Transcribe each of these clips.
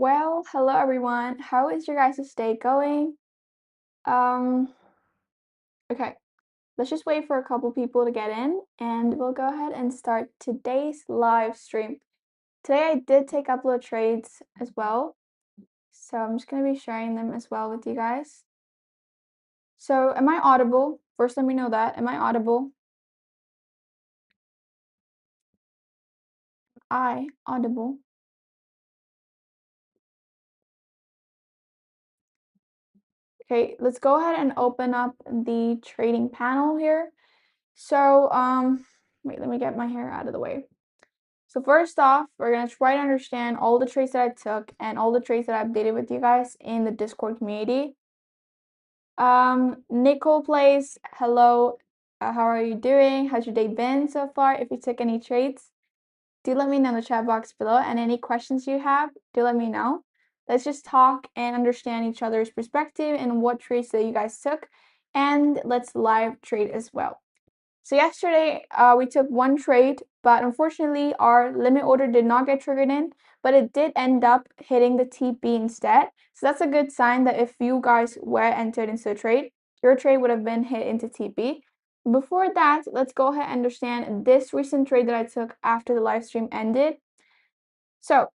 Well, hello everyone. How is your guys' day going? Um, okay, let's just wait for a couple people to get in and we'll go ahead and start today's live stream. Today I did take upload trades as well, so I'm just going to be sharing them as well with you guys. So, am I audible? First, let me know that. Am I audible? I audible. Okay, let's go ahead and open up the trading panel here. So, wait, let me get my hair out of the way. So first off, we're going to try to understand all the trades that I took and all the trades that I updated with you guys in the Discord community. Nicole plays, hello, how are you doing? How's your day been so far? If you took any trades, do let me know in the chat box below, and any questions you have, do let me know. Let's just talk and understand each other's perspective and what trades that you guys took, and let's live trade as well. So yesterday, we took one trade, but unfortunately our limit order did not get triggered in, but it did end up hitting the TP instead. So that's a good sign that if you guys were entered into a trade, your trade would have been hit into TP. Before that, let's go ahead and understand this recent trade that I took after the live stream ended. So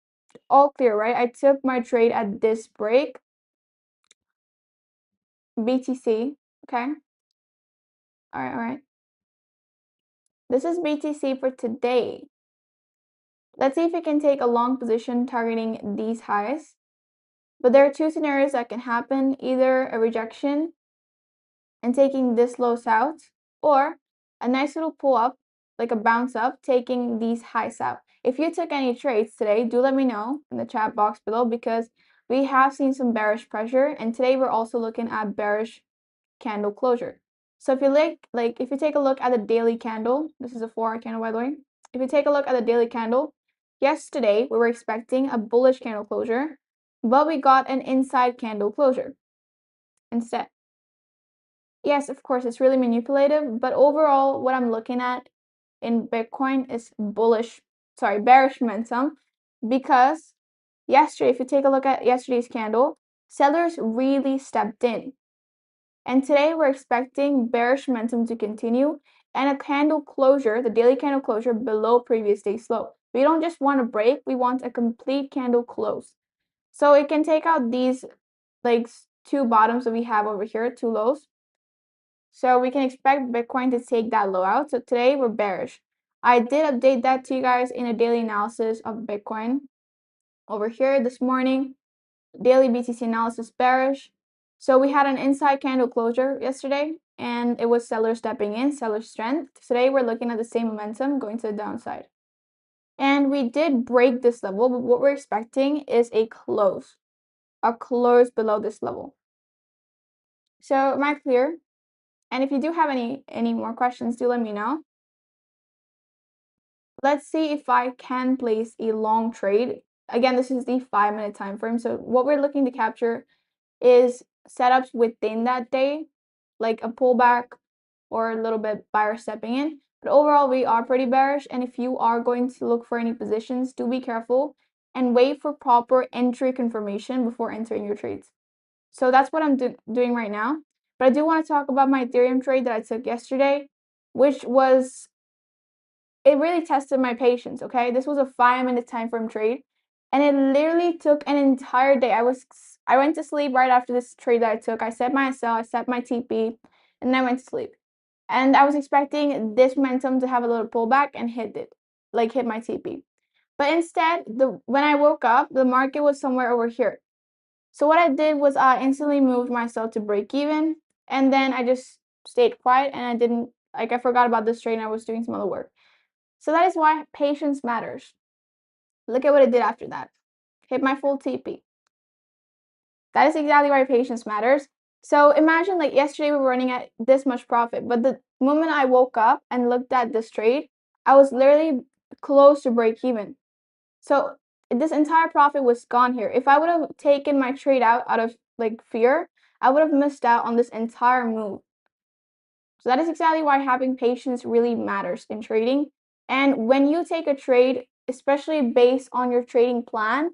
all clear, right? I took my trade at this break, BTC, okay? All right. This is BTC for today. Let's see if we can take a long position targeting these highs. But there are two scenarios that can happen, either a rejection and taking this lows out, or a nice little pull up, like a bounce up, taking these highs out. If you took any trades today, do let me know in the chat box below, because we have seen some bearish pressure, and today we're also looking at bearish candle closure. So if you if you take a look at the daily candle, this is a 4-hour candle by the way. If you take a look at the daily candle, yesterday we were expecting a bullish candle closure, but we got an inside candle closure instead. Yes, of course, it's really manipulative, but overall what I'm looking at in Bitcoin is bearish momentum, because yesterday, if you take a look at yesterday's candle, sellers really stepped in. And today we're expecting bearish momentum to continue and a candle closure, the daily candle closure, below previous day's low. We don't just want a break, we want a complete candle close. So it can take out these two bottoms that we have over here, two lows. So we can expect Bitcoin to take that low out. So today we're bearish. I did update that to you guys in a daily analysis of Bitcoin over here this morning. Daily BTC analysis bearish. So we had an inside candle closure yesterday, and it was seller stepping in, seller strength. Today we're looking at the same momentum going to the downside. And we did break this level, but what we're expecting is a close below this level. So am I clear? And if you do have any more questions, do let me know. Let's see if I can place a long trade. Again, this is the 5-minute time frame. So what we're looking to capture is setups within that day, like a pullback or a little bit buyer stepping in. But overall, we are pretty bearish. And if you are going to look for any positions, do be careful and wait for proper entry confirmation before entering your trades. So that's what I'm doing right now. But I do want to talk about my Ethereum trade that I took yesterday, which was, it really tested my patience, okay? This was a 5-minute time frame trade, and it literally took an entire day. I went to sleep right after this trade that I took. I set my SL, I set my TP, and then I went to sleep. And I was expecting this momentum to have a little pullback and hit my TP. But instead, when I woke up, the market was somewhere over here. So what I did was I instantly moved myself to break even, and then I just stayed quiet, and I forgot about this trade and I was doing some other work. So that is why patience matters. Look at what it did after that. Hit my full TP. That is exactly why patience matters. So imagine like yesterday we were running at this much profit, but the moment I woke up and looked at this trade, I was literally close to break even. So this entire profit was gone here. If I would have taken my trade out of fear, I would have missed out on this entire move. So that is exactly why having patience really matters in trading. And when you take a trade, especially based on your trading plan,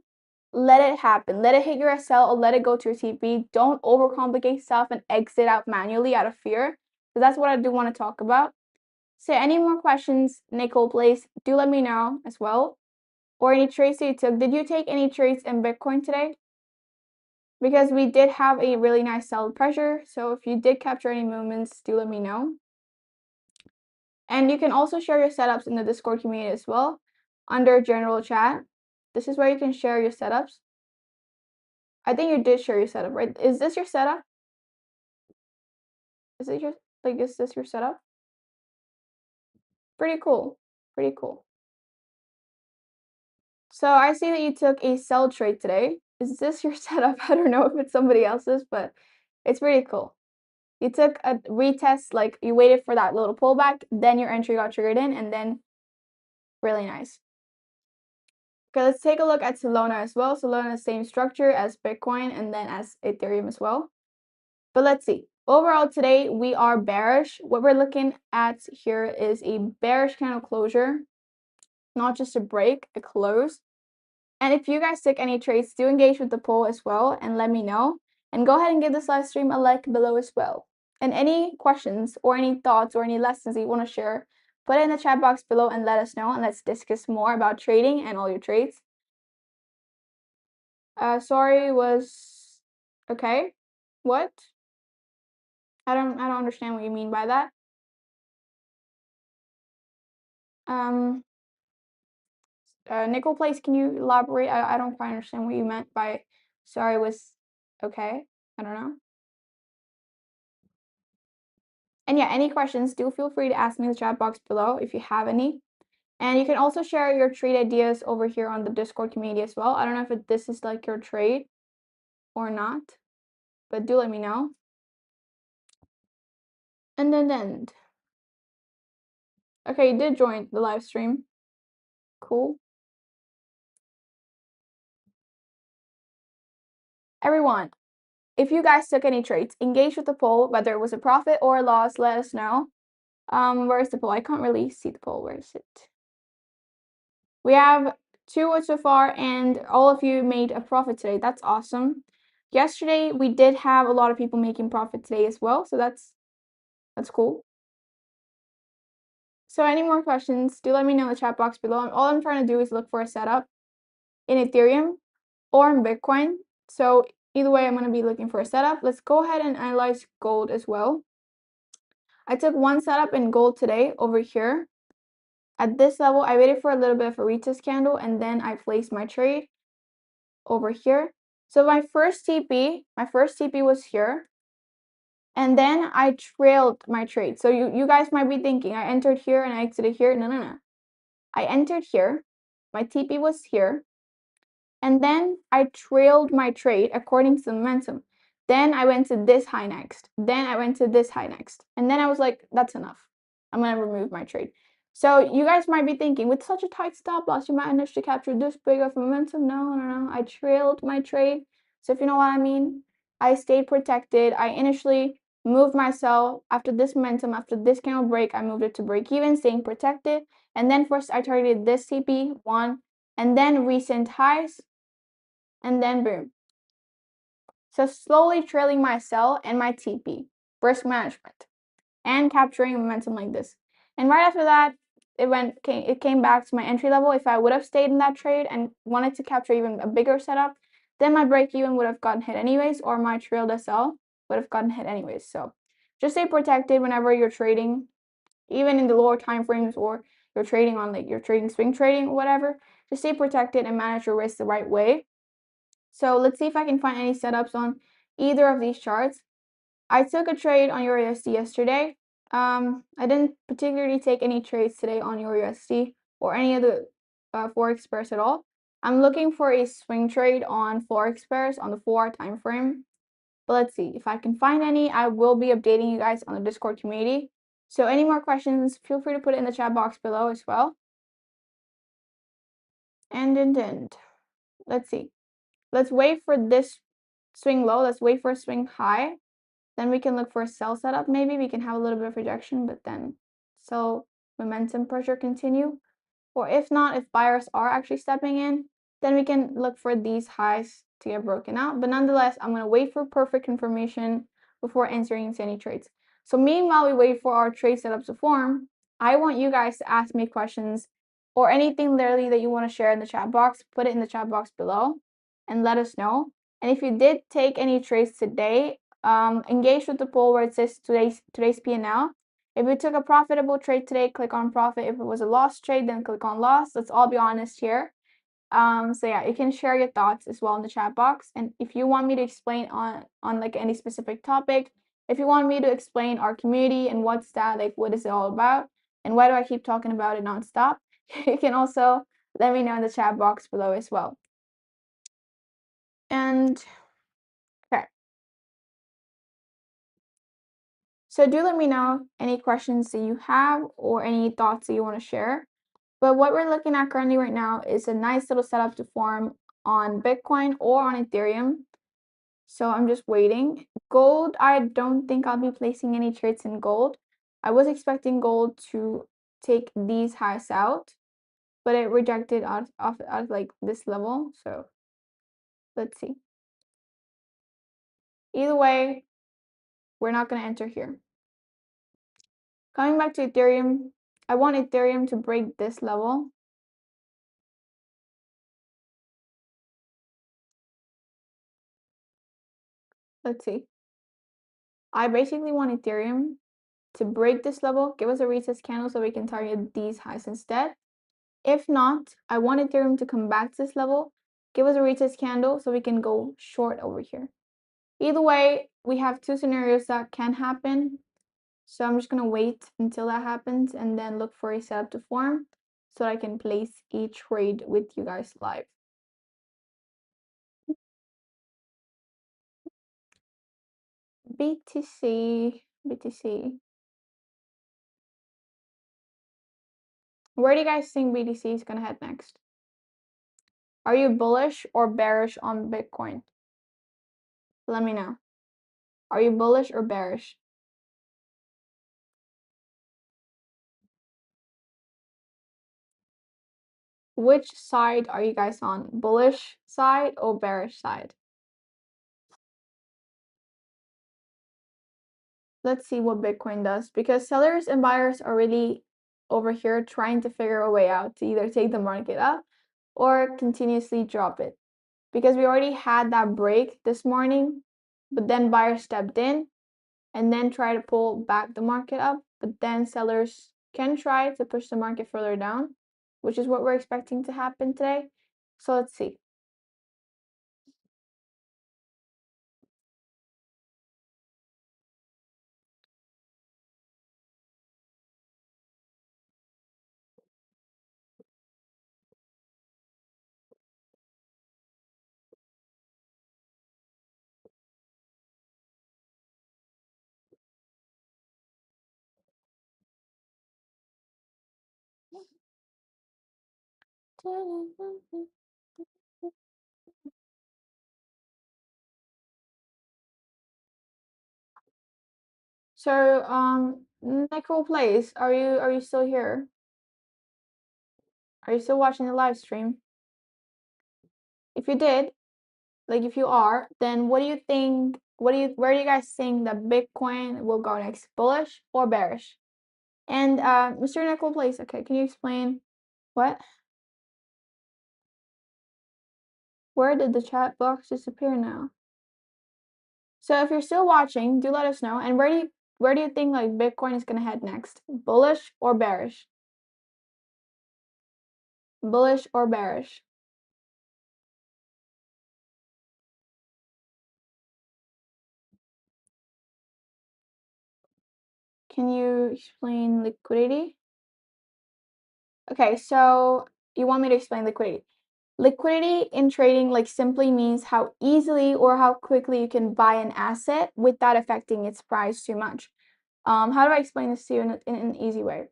let it happen. Let it hit your SL or let it go to your TP. Don't overcomplicate stuff and exit out manually out of fear. So that's what I do want to talk about. So any more questions, Nicole, please do let me know as well. Or any trades that you took. Did you take any trades in Bitcoin today? Because we did have a really nice sell pressure. So if you did capture any movements, do let me know. And you can also share your setups in the Discord community as well under general chat. This is where you can share your setups. I think you did share your setup, right? Is this your setup? Is this your setup? Pretty cool. Pretty cool. So I see that you took a sell trade today. Is this your setup? I don't know if it's somebody else's, but it's pretty cool. You took a retest, like you waited for that little pullback, then your entry got triggered in, and then really nice. Okay, let's take a look at Solana as well. Solana is the same structure as Bitcoin and then as Ethereum as well. But let's see. Overall today, we are bearish. What we're looking at here is a bearish candle closure, not just a break, a close. And if you guys took any trades, do engage with the poll as well and let me know. And go ahead and give this live stream a like below as well. And any questions or any thoughts or any lessons that you want to share, put it in the chat box below and let us know. And let's discuss more about trading and all your trades. Sorry was okay. What? I don't understand what you mean by that. Nickel Place, can you elaborate? I don't quite understand what you meant by sorry was okay. I don't know. And yeah, any questions, do feel free to ask me in the chat box below if you have any. And you can also share your trade ideas over here on the Discord community as well. I don't know if this is like your trade or not, but do let me know. And then. Okay, you did join the live stream. Cool. Everyone, if you guys took any trades, engage with the poll, whether it was a profit or a loss, let us know. Where's the poll? I can't really see the poll. Where is it? We have 2 so far, and all of you made a profit today. That's awesome. Yesterday, we did have a lot of people making profit today as well, so that's cool. So any more questions, do let me know in the chat box below. All I'm trying to do is look for a setup in Ethereum or in Bitcoin. So either way, I'm going to be looking for a setup. Let's go ahead and analyze gold as well. I took one setup in gold today over here. At this level, I waited for a little bit of a retest candle, and then I placed my trade over here. So my first TP was here, and then I trailed my trade. So you guys might be thinking, I entered here and I exited here. No. I entered here, my TP was here, and then I trailed my trade according to the momentum. Then I went to this high next. Then I went to this high next. And then I was like, that's enough. I'm going to remove my trade. So you guys might be thinking, with such a tight stop loss, you managed to capture this big of momentum. No. I trailed my trade. So if you know what I mean, I stayed protected. I initially moved my sell after this momentum, after this candle break, I moved it to break even, staying protected. And then first I targeted this TP, one, and then recent highs, and then boom. So slowly trailing my sell and my TP, risk management, and capturing momentum like this. And right after that, it came back to my entry level. If I would have stayed in that trade and wanted to capture even a bigger setup, then my break even would have gotten hit anyways, or my trailed SL would have gotten hit anyways. So just stay protected whenever you're trading, even in the lower time frames, or you're trading on like you're trading swing trading or whatever. Just stay protected and manage your risk the right way. So let's see if I can find any setups on either of these charts. I took a trade on EURUSD yesterday. I didn't particularly take any trades today on EURUSD or any of the Forex pairs at all. I'm looking for a swing trade on Forex pairs on the 4-hour time frame. But let's see. If I can find any, I will be updating you guys on the Discord community. So any more questions, feel free to put it in the chat box below as well. And let's see. Let's wait for this swing low. Let's wait for a swing high. Then we can look for a sell setup. Maybe we can have a little bit of rejection, but then sell momentum pressure continue. Or if not, if buyers are actually stepping in, then we can look for these highs to get broken out. But nonetheless, I'm going to wait for perfect confirmation before entering into any trades. So meanwhile, we wait for our trade setup to form. I want you guys to ask me questions or anything literally that you want to share in the chat box. Put it in the chat box below and let us know. And if you did take any trades today, engage with the poll where it says today's P&L. If you took a profitable trade today, click on profit. If it was a loss trade, then click on loss. Let's all be honest here. So yeah, you can share your thoughts as well in the chat box. And if you want me to explain on like any specific topic, if you want me to explain our community and what's that, like what is it all about, and why do I keep talking about it nonstop, you can also let me know in the chat box below as well. And okay. So do let me know any questions that you have or any thoughts that you want to share. But what we're looking at currently right now is a nice little setup to form on Bitcoin or on Ethereum. So I'm just waiting. Gold, I don't think I'll be placing any trades in gold. I was expecting gold to take these highs out, but it rejected out like this level. So let's see. Either way, we're not going to enter here. Coming back to Ethereum, I want Ethereum to break this level. Let's see. I basically want Ethereum to break this level, give us a retest candle so we can target these highs instead. If not, I want Ethereum to come back to this level, give us a retest candle so we can go short over here. Either way, we have two scenarios that can happen. So I'm just going to wait until that happens and then look for a setup to form so I can place each trade with you guys live. BTC. Where do you guys think BTC is going to head next? Are you bullish or bearish on Bitcoin? Let me know. Are you bullish or bearish? Which side are you guys on? Bullish side or bearish side? Let's see what Bitcoin does, because sellers and buyers are really over here trying to figure a way out to either take the market up or continuously drop it. Because we already had that break this morning, but then buyers stepped in and then try to pull back the market up, but then sellers can try to push the market further down, which is what we're expecting to happen today. So let's see. So, Necro Place, are you still here? Are you still watching the live stream? If you did, like if you are, then what do you think? Where do you guys think that Bitcoin will go next? Bullish or bearish? And Mr. Necro Place, okay, can you explain what? Where did the chat box disappear now? So if you're still watching, do let us know. And where do you think like Bitcoin is gonna head next? Bullish or bearish? Bullish or bearish? Can you explain liquidity? Okay, so you want me to explain liquidity. Liquidity in trading like simply means how easily or how quickly you can buy an asset without affecting its price too much. How do I explain this to you in an easy way?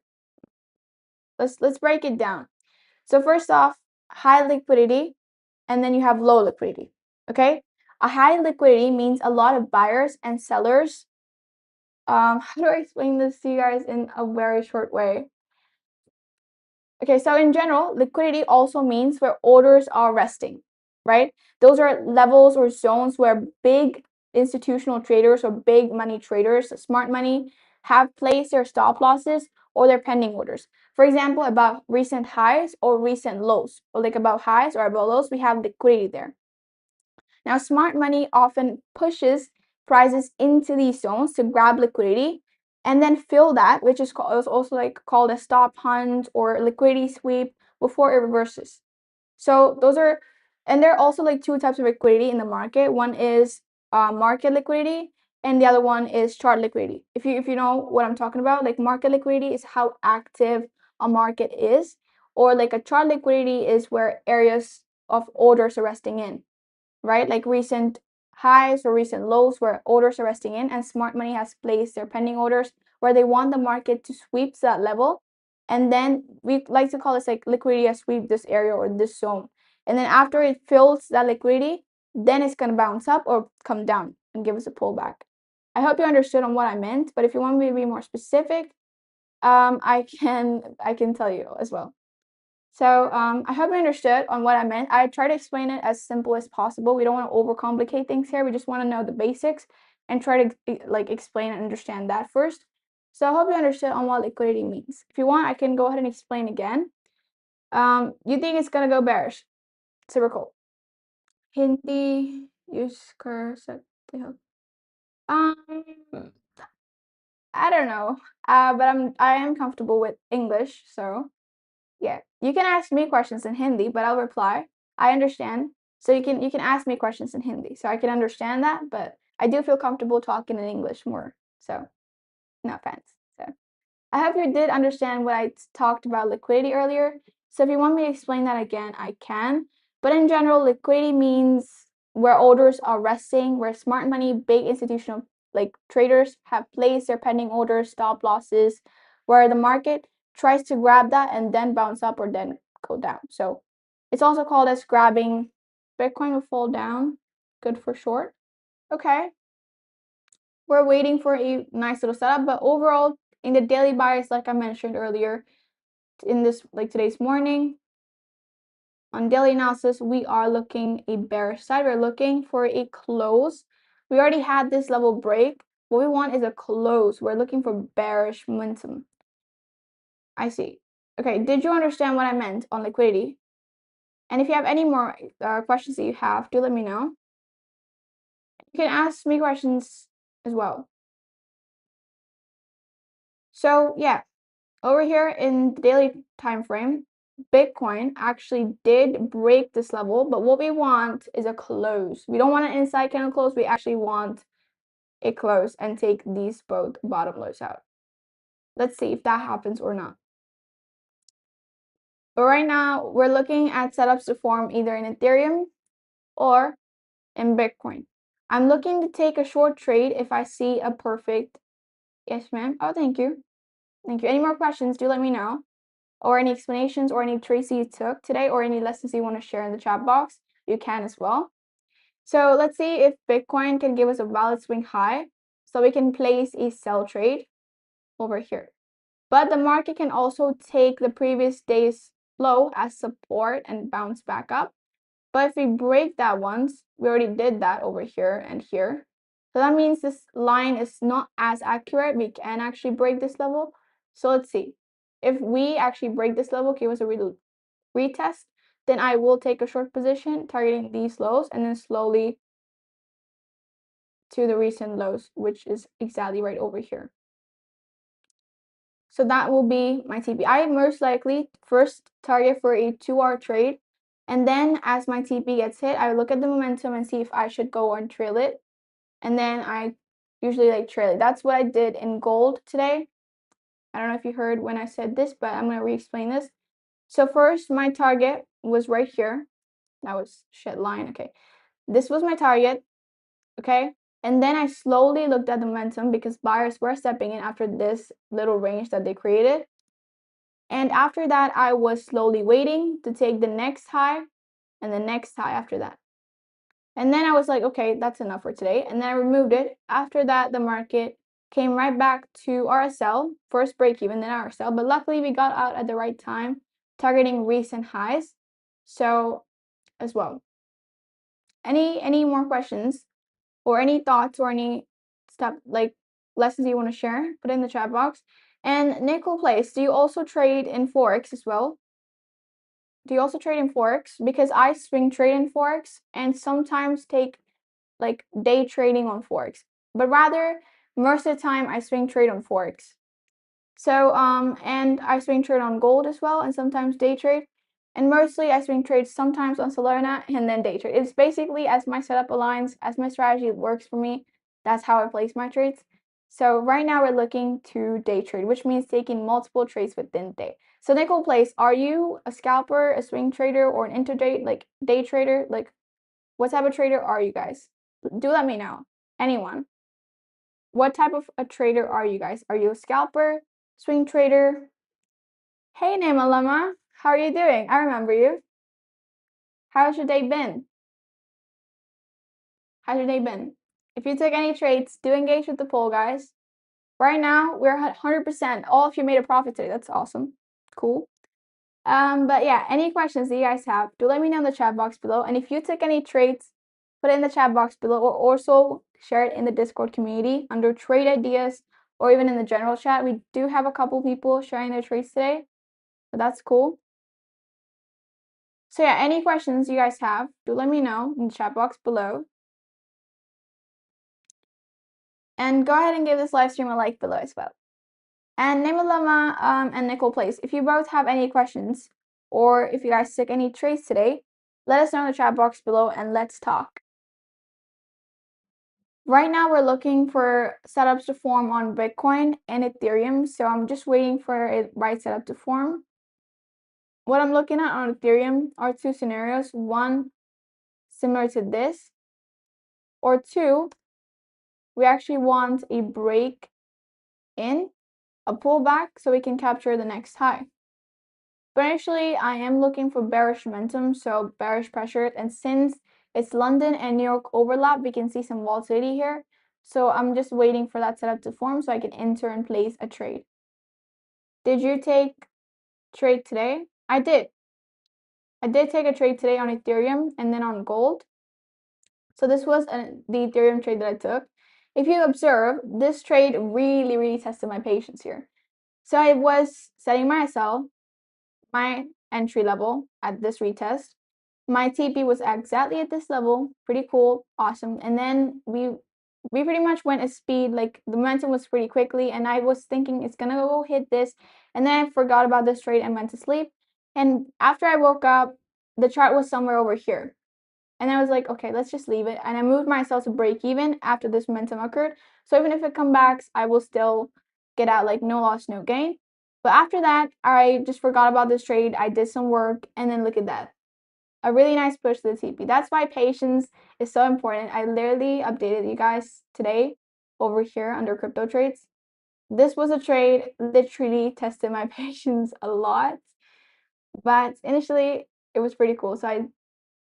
Let's break it down. So first off, high liquidity, and then you have low liquidity. Okay, a high liquidity means a lot of buyers and sellers. How do I explain this to you guys in a very short way? Okay, so in general, liquidity also means where orders are resting, right? Those are levels or zones where big institutional traders or big money traders, smart money, have placed their stop losses or their pending orders. For example, about recent highs or recent lows, or like about highs or about lows, we have liquidity there. Now, smart money often pushes prices into these zones to grab liquidity and then fill that, which is also like called a stop hunt or liquidity sweep before it reverses. So those are, and there are also like two types of liquidity in the market. One is market liquidity, and the other one is chart liquidity. If you know what I'm talking about, like market liquidity is how active a market is, or like a chart liquidity is where areas of orders are resting in, right? Like recent highs or recent lows where orders are resting in, and smart money has placed their pending orders where they want the market to sweep to that level. And then we like to call this like liquidity as sweep this area or this zone. And then after it fills that liquidity, then it's going to bounce up or come down and give us a pullback. I hope you understood on what I meant, but if you want me to be more specific, I can tell you as well. So I hope you understood on what I meant. I try to explain it as simple as possible. We don't want to overcomplicate things here. We just want to know the basics and try to like explain and understand that first. So I hope you understood on what liquidity means. If you want, I can go ahead and explain again. You think it's gonna go bearish? Super cool. Hindi use कर I don't know. But I am comfortable with English, so yeah, you can ask me questions in Hindi, but I'll reply. I understand. So you can ask me questions in Hindi, so I can understand that, but I do feel comfortable talking in English more. So no offense. So I hope you did understand what I talked about liquidity earlier. So if you want me to explain that again, I can. But in general, liquidity means where orders are resting, where smart money, big institutional like traders have placed their pending orders, stop losses, where the market tries to grab that and then bounce up or then go down. So it's also called as grabbing. Bitcoin will fall down. Good for short. Okay. We're waiting for a nice little setup, but overall in the daily bias, like I mentioned earlier, in this like today's morning on daily analysis, we are looking a bearish side. We're looking for a close. We already had this level break. What we want is a close. We're looking for bearish momentum. I see. Okay, did you understand what I meant on liquidity? And if you have any more questions that you have, do let me know. You can ask me questions as well. So yeah, over here in the daily time frame, Bitcoin actually did break this level, but what we want is a close. We don't want an inside candle close. We actually want a close and take these both bottom lows out. Let's see if that happens or not. But right now, we're looking at setups to form either in Ethereum or in Bitcoin. I'm looking to take a short trade if I see a perfect. Yes, ma'am. Oh, thank you. Thank you. Any more questions, do let me know. Or any explanations or any trades you took today or any lessons you want to share in the chat box, you can as well. So let's see if Bitcoin can give us a valid swing high so we can place a sell trade over here. But the market can also take the previous day's low as support and bounce back up. But if we break that once, we already did that over here and here. So that means this line is not as accurate. We can actually break this level. So let's see. If we actually break this level, give us a retest, then I will take a short position targeting these lows and then slowly to the recent lows, which is exactly right over here. So that will be my TP. I most likely first target for a 2-hour trade, and then as my TP gets hit, I look at the momentum and see if I should go and trail it, and then I usually like trail it. That's what I did in gold today. I don't know if you heard when I said this, but I'm going to re-explain this. So first, my target was right here. That was shit line. Okay. This was my target. Okay. And then I slowly looked at the momentum because buyers were stepping in after this little range that they created. And after that, I was slowly waiting to take the next high and the next high after that. And then I was like, okay, that's enough for today. And then I removed it. After that, the market came right back to RSL, first break even, then RSL. But luckily, we got out at the right time. targeting recent highs. So as well. Any more questions or any thoughts or any lessons you want to share? Put it in the chat box. And Nickel Place, do you also trade in Forex as well? Do you also trade in Forex? Because I swing trade in Forex and sometimes take like day trading on Forex. But rather, most of the time I swing trade on Forex. So, and I swing trade on gold as well and sometimes day trade. And mostly I swing trade sometimes on Solana and then day trade. It's basically as my setup aligns, as my strategy works for me, that's how I place my trades. So right now we're looking to day trade, which means taking multiple trades within the day. So Nickel Place, are you a scalper, a swing trader, or an intraday, like day trader? Like what type of trader are you guys? Do let me know. Anyone. What type of a trader are you guys? Are you a scalper, swing trader? Hey Namalama, how are you doing? I remember you. How's your day been? How's your day been? If you took any trades, do engage with the poll, guys. Right now, we're at 100%. All of you made a profit today. That's awesome. Cool. But yeah, any questions that you guys have, do let me know in the chat box below. And if you took any trades, put it in the chat box below, or also share it in the Discord community under trade ideas, or even in the general chat. We do have a couple people sharing their trades today, so that's cool. So yeah, any questions you guys have, do let me know in the chat box below. And go ahead and give this live stream a like below as well. And Nemalama and Nickel Place, if you both have any questions, or if you guys took any trades today, let us know in the chat box below and let's talk. Right now, we're looking for setups to form on Bitcoin and Ethereum, so I'm just waiting for a right setup to form. What I'm looking at on Ethereum are two scenarios. One, similar to this, or two, we actually want a break in, a pullback, so we can capture the next high. But actually, I am looking for bearish momentum, so bearish pressure, and since it's London and New York overlap, we can see some volatility here. So I'm just waiting for that setup to form so I can enter and place a trade. Did you take trade today? I did. I did take a trade today on Ethereum and then on gold. So this was the Ethereum trade that I took. If you observe, this trade really tested my patience here. So I was setting myself my entry level at this retest. My TP was exactly at this level. Pretty cool, awesome. And then we pretty much went at speed, like the momentum was pretty quickly, and I was thinking it's gonna go hit this, and then I forgot about this trade and went to sleep. And after I woke up, the chart was somewhere over here. And I was like, okay, let's just leave it. And I moved myself to break even after this momentum occurred. So even if it comes back, I will still get out like no loss, no gain. But after that, I just forgot about this trade. I did some work, and then look at that. A really nice push to the TP. That's why patience is so important. I literally updated you guys today over here under crypto trades. This was a trade literally tested my patience a lot. But initially, it was pretty cool. So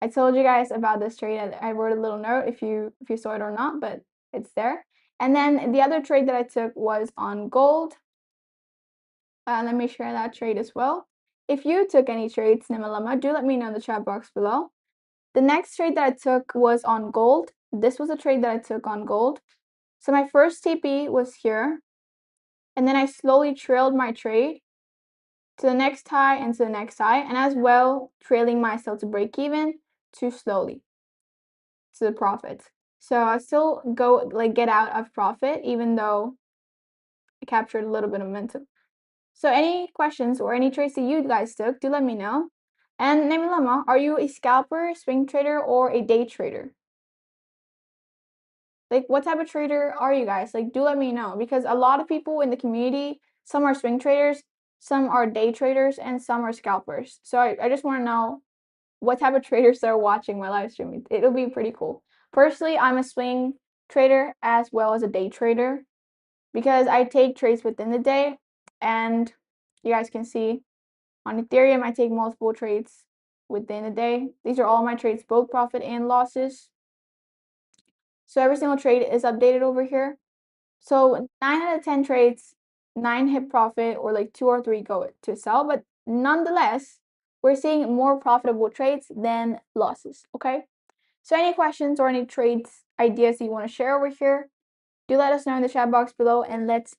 I told you guys about this trade. I wrote a little note if you saw it or not, but it's there. And then the other trade that I took was on gold. Let me share that trade as well. If you took any trades, Nimalama, do let me know in the chat box below. The next trade that I took was on gold. This was a trade that I took on gold. So my first TP was here, and then I slowly trailed my trade to the next high and to the next high, and as well trailing myself to break even too slowly to the profit. So I still get out of profit even though I captured a little bit of momentum. So any questions or any trades that you guys took, do let me know. And Nemilama, are you a scalper, swing trader, or a day trader? Like, what type of trader are you guys? Like, do let me know, because a lot of people in the community, some are swing traders, some are day traders, and some are scalpers. So I just want to know what type of traders are watching my live stream. It'll be pretty cool. Personally, I'm a swing trader as well as a day trader because I take trades within the day, and you guys can see on Ethereum, I take multiple trades within a day. These are all my trades, both profit and losses. So every single trade is updated over here. So 9 out of 10 trades, 9 hit profit, or like 2 or 3 go to sell. But nonetheless, we're seeing more profitable trades than losses, okay? So any questions or any trades ideas you want to share over here, do let us know in the chat box below, and let's,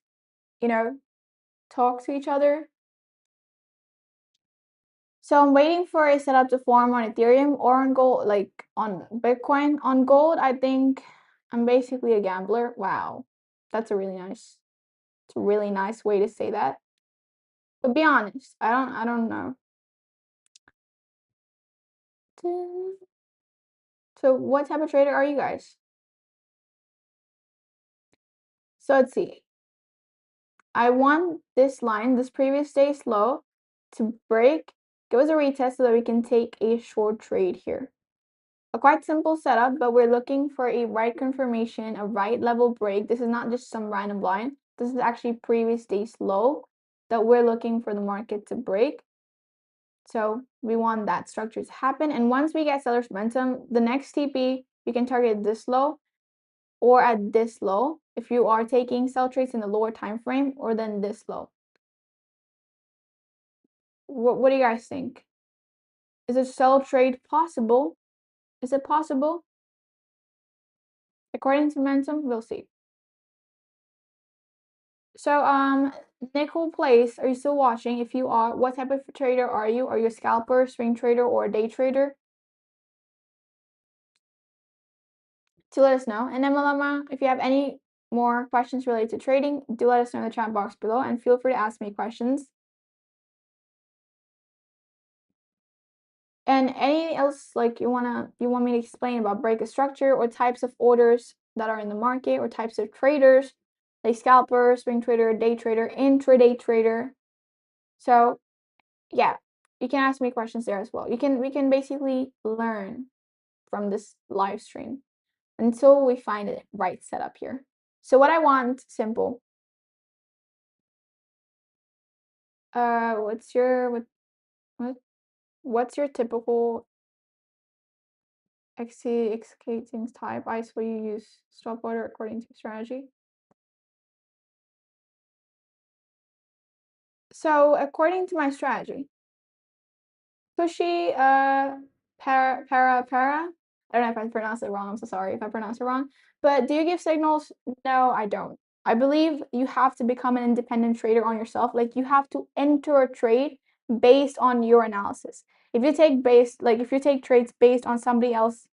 talk to each other. So I'm waiting for a setup to form on Ethereum or on gold, like on Bitcoin. On gold, I think I'm basically a gambler. Wow, that's a really nice way to say that. But be honest, I don't know. So what type of trader are you guys? So let's see. I want this line, this previous day's low, to break, give us a retest so that we can take a short trade here. A quite simple setup, but we're looking for a right confirmation, a right level break. This is not just some random line. This is actually previous day's low that we're looking for the market to break. So we want that structure to happen. And once we get seller's momentum, the next TP, you can target this low or at this low if you are taking sell trades in the lower time frame, or then this low. What do you guys think? Is a sell trade possible? Is it possible? According to momentum, we'll see. So Nickel Place, are you still watching? If you are, what type of trader are you? Are you a scalper, swing trader, or a day trader? To let us know. And then Malama, if you have any more questions related to trading, do let us know in the chat box below, and feel free to ask me questions. And anything else like you want me to explain about break of structure or types of orders that are in the market, or types of traders, like scalper, swing trader, day trader, intraday trader. So yeah, you can ask me questions there as well. We can basically learn from this live stream until we find the right setup here. So what I want, simple. What's your typical executing type? I saw you use stop order according to strategy. So according to my strategy, pushy, para. I don't know if I pronounced it wrong. I'm so sorry if I pronounced it wrong. But do you give signals? No, I don't. I believe you have to become an independent trader on yourself. Like, you have to enter a trade based on your analysis. If you take trades based on somebody else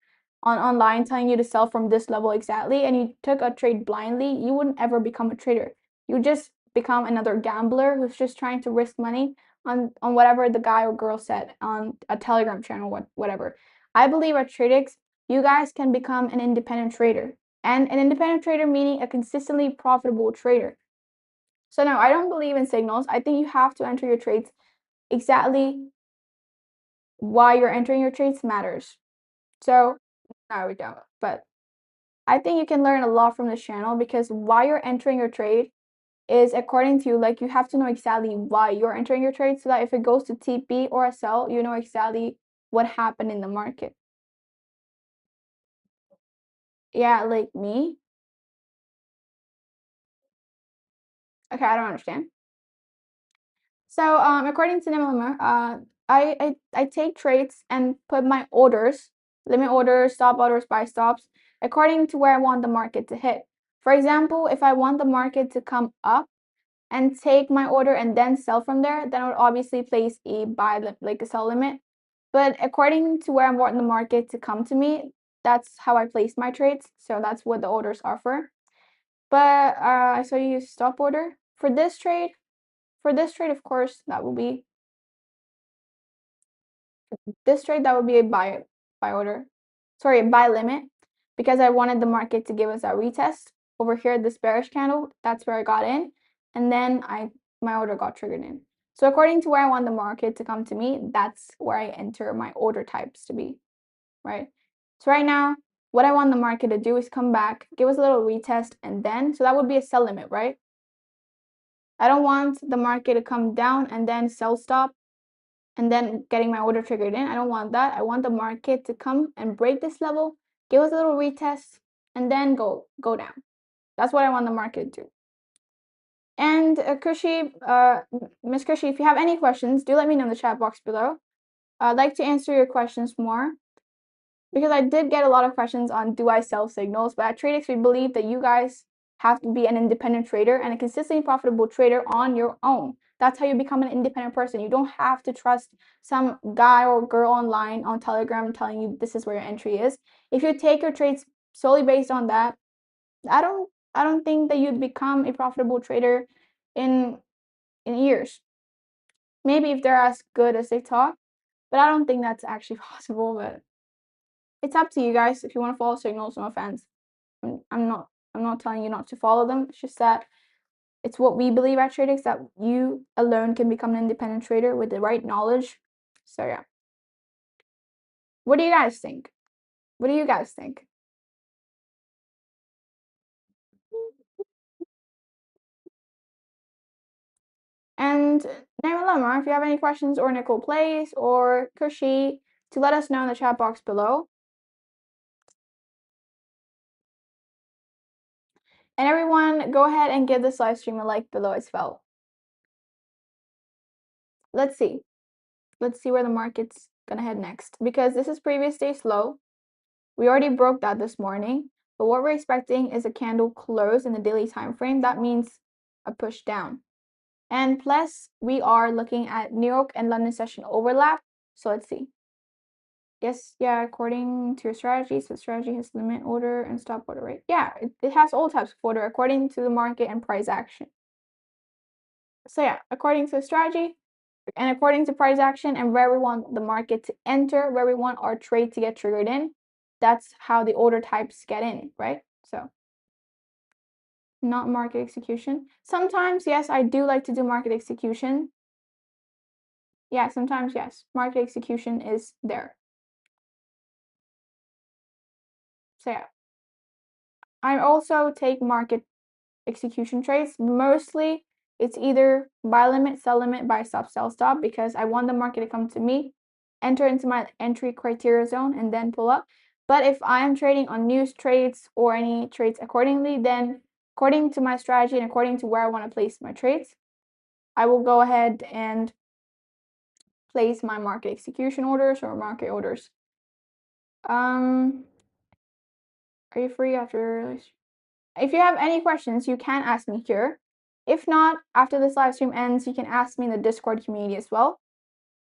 online telling you to sell from this level exactly, and you took a trade blindly, you wouldn't ever become a trader. You just become another gambler who's just trying to risk money on whatever the guy or girl said on a Telegram channel, whatever. I believe at Tradex, you guys can become an independent trader. And an independent trader meaning a consistently profitable trader. So no, I don't believe in signals. I think you have to enter your trades exactly why you're entering your trades matters. So no, we don't. But I think you can learn a lot from this channel, because why you're entering your trade is according to you. Like, you have to know exactly why you're entering your trade, so that if it goes to TP or a sell, you know exactly what happened in the market. Yeah, like me. Okay, I don't understand. So according to Nimmer, I take trades and put my orders, limit orders, stop orders, buy stops, according to where I want the market to hit. For example, if I want the market to come up and take my order and then sell from there, then I would obviously place a like a sell limit. But according to where I want the market to come to me, that's how I place my trades. So that's what the orders are for. But so you use stop order for this trade. For this trade, of course, that will be a buy order. Sorry, a buy limit, because I wanted the market to give us a retest over here, this bearish candle. That's where I got in, and then my order got triggered in. So according to where I want the market to come to me, that's where I enter my order types to be, right? So right now, what I want the market to do is come back, give us a little retest, and then, so that would be a sell limit, right? I don't want the market to come down and then sell stop and then getting my order triggered in. I don't want that. I want the market to come and break this level, give us a little retest, and then go down. That's what I want the market to do. And Krishi, Miss Krishi, if you have any questions, do let me know in the chat box below. I'd like to answer your questions more, because I did get a lot of questions on do I sell signals, but at Tradex we believe that you guys have to be an independent trader and a consistently profitable trader on your own. That's how you become an independent person. You don't have to trust some guy or girl online on Telegram telling you this is where your entry is. If you take your trades solely based on that, I don't think that you'd become a profitable trader in years. Maybe if they're as good as they talk, but I don't think that's actually possible. But it's up to you guys if you want to follow signals. No offense. I'm not telling you not to follow them. It's just that it's what we believe at Tradex, that you alone can become an independent trader with the right knowledge. So yeah. What do you guys think? What do you guys think? And Namalama, if you have any questions, or Nicole Plays, or Kushi, to let us know in the chat box below. And everyone, go ahead and give this live stream a like below as well. Let's see. Let's see where the market's gonna head next, because this is previous day's low. We already broke that this morning, but what we're expecting is a candle close in the daily time frame. That means a push down. And plus, we are looking at New York and London session overlap. So let's see. Yes, yeah, according to your strategy, so strategy has limit order and stop order, right? Yeah, it has all types of order according to the market and price action. So yeah, according to the strategy and according to price action and where we want the market to enter, where we want our trade to get triggered in, that's how the order types get in, right? So not market execution. Sometimes, yes, I do like to do market execution. Yeah, sometimes, yes, market execution is there. So yeah, I also take market execution trades. Mostly it's either buy limit, sell limit, buy stop, sell stop, because I want the market to come to me, enter into my entry criteria zone, and then pull up. But if I am trading on news trades or any trades accordingly, then according to my strategy and according to where I want to place my trades, I will go ahead and place my market execution orders or market orders. Are you free after? If you have any questions, you can ask me here. If not, after this live stream ends, you can ask me in the Discord community as well.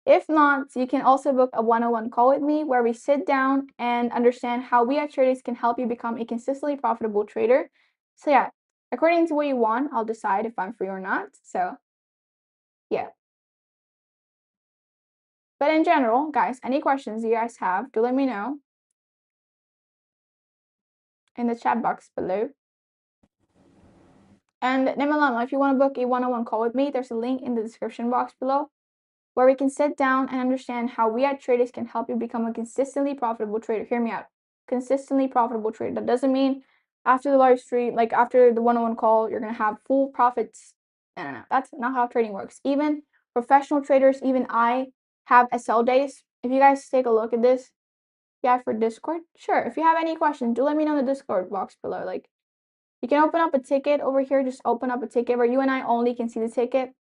If not, you can also book a one-on-one call with me where we sit down and understand how we at Tradex can help you become a consistently profitable trader. So yeah, according to what you want, I'll decide if I'm free or not. So yeah. But in general, guys, any questions you guys have, do let me know in the chat box below. And Nimalama, if you want to book a one-on-one call with me, there's a link in the description box below where we can sit down and understand how we at Tradex can help you become a consistently profitable trader. Hear me out. Consistently profitable trader. That doesn't mean after the live stream, like after the one-on-one call, you're going to have full profits. No. That's not how trading works. Even professional traders, even I have SL days. If you guys take a look at this, yeah, for Discord, sure. If you have any questions, do let me know in the Discord box below. Like, you can open up a ticket over here. Just open up a ticket where you and I only can see the ticket.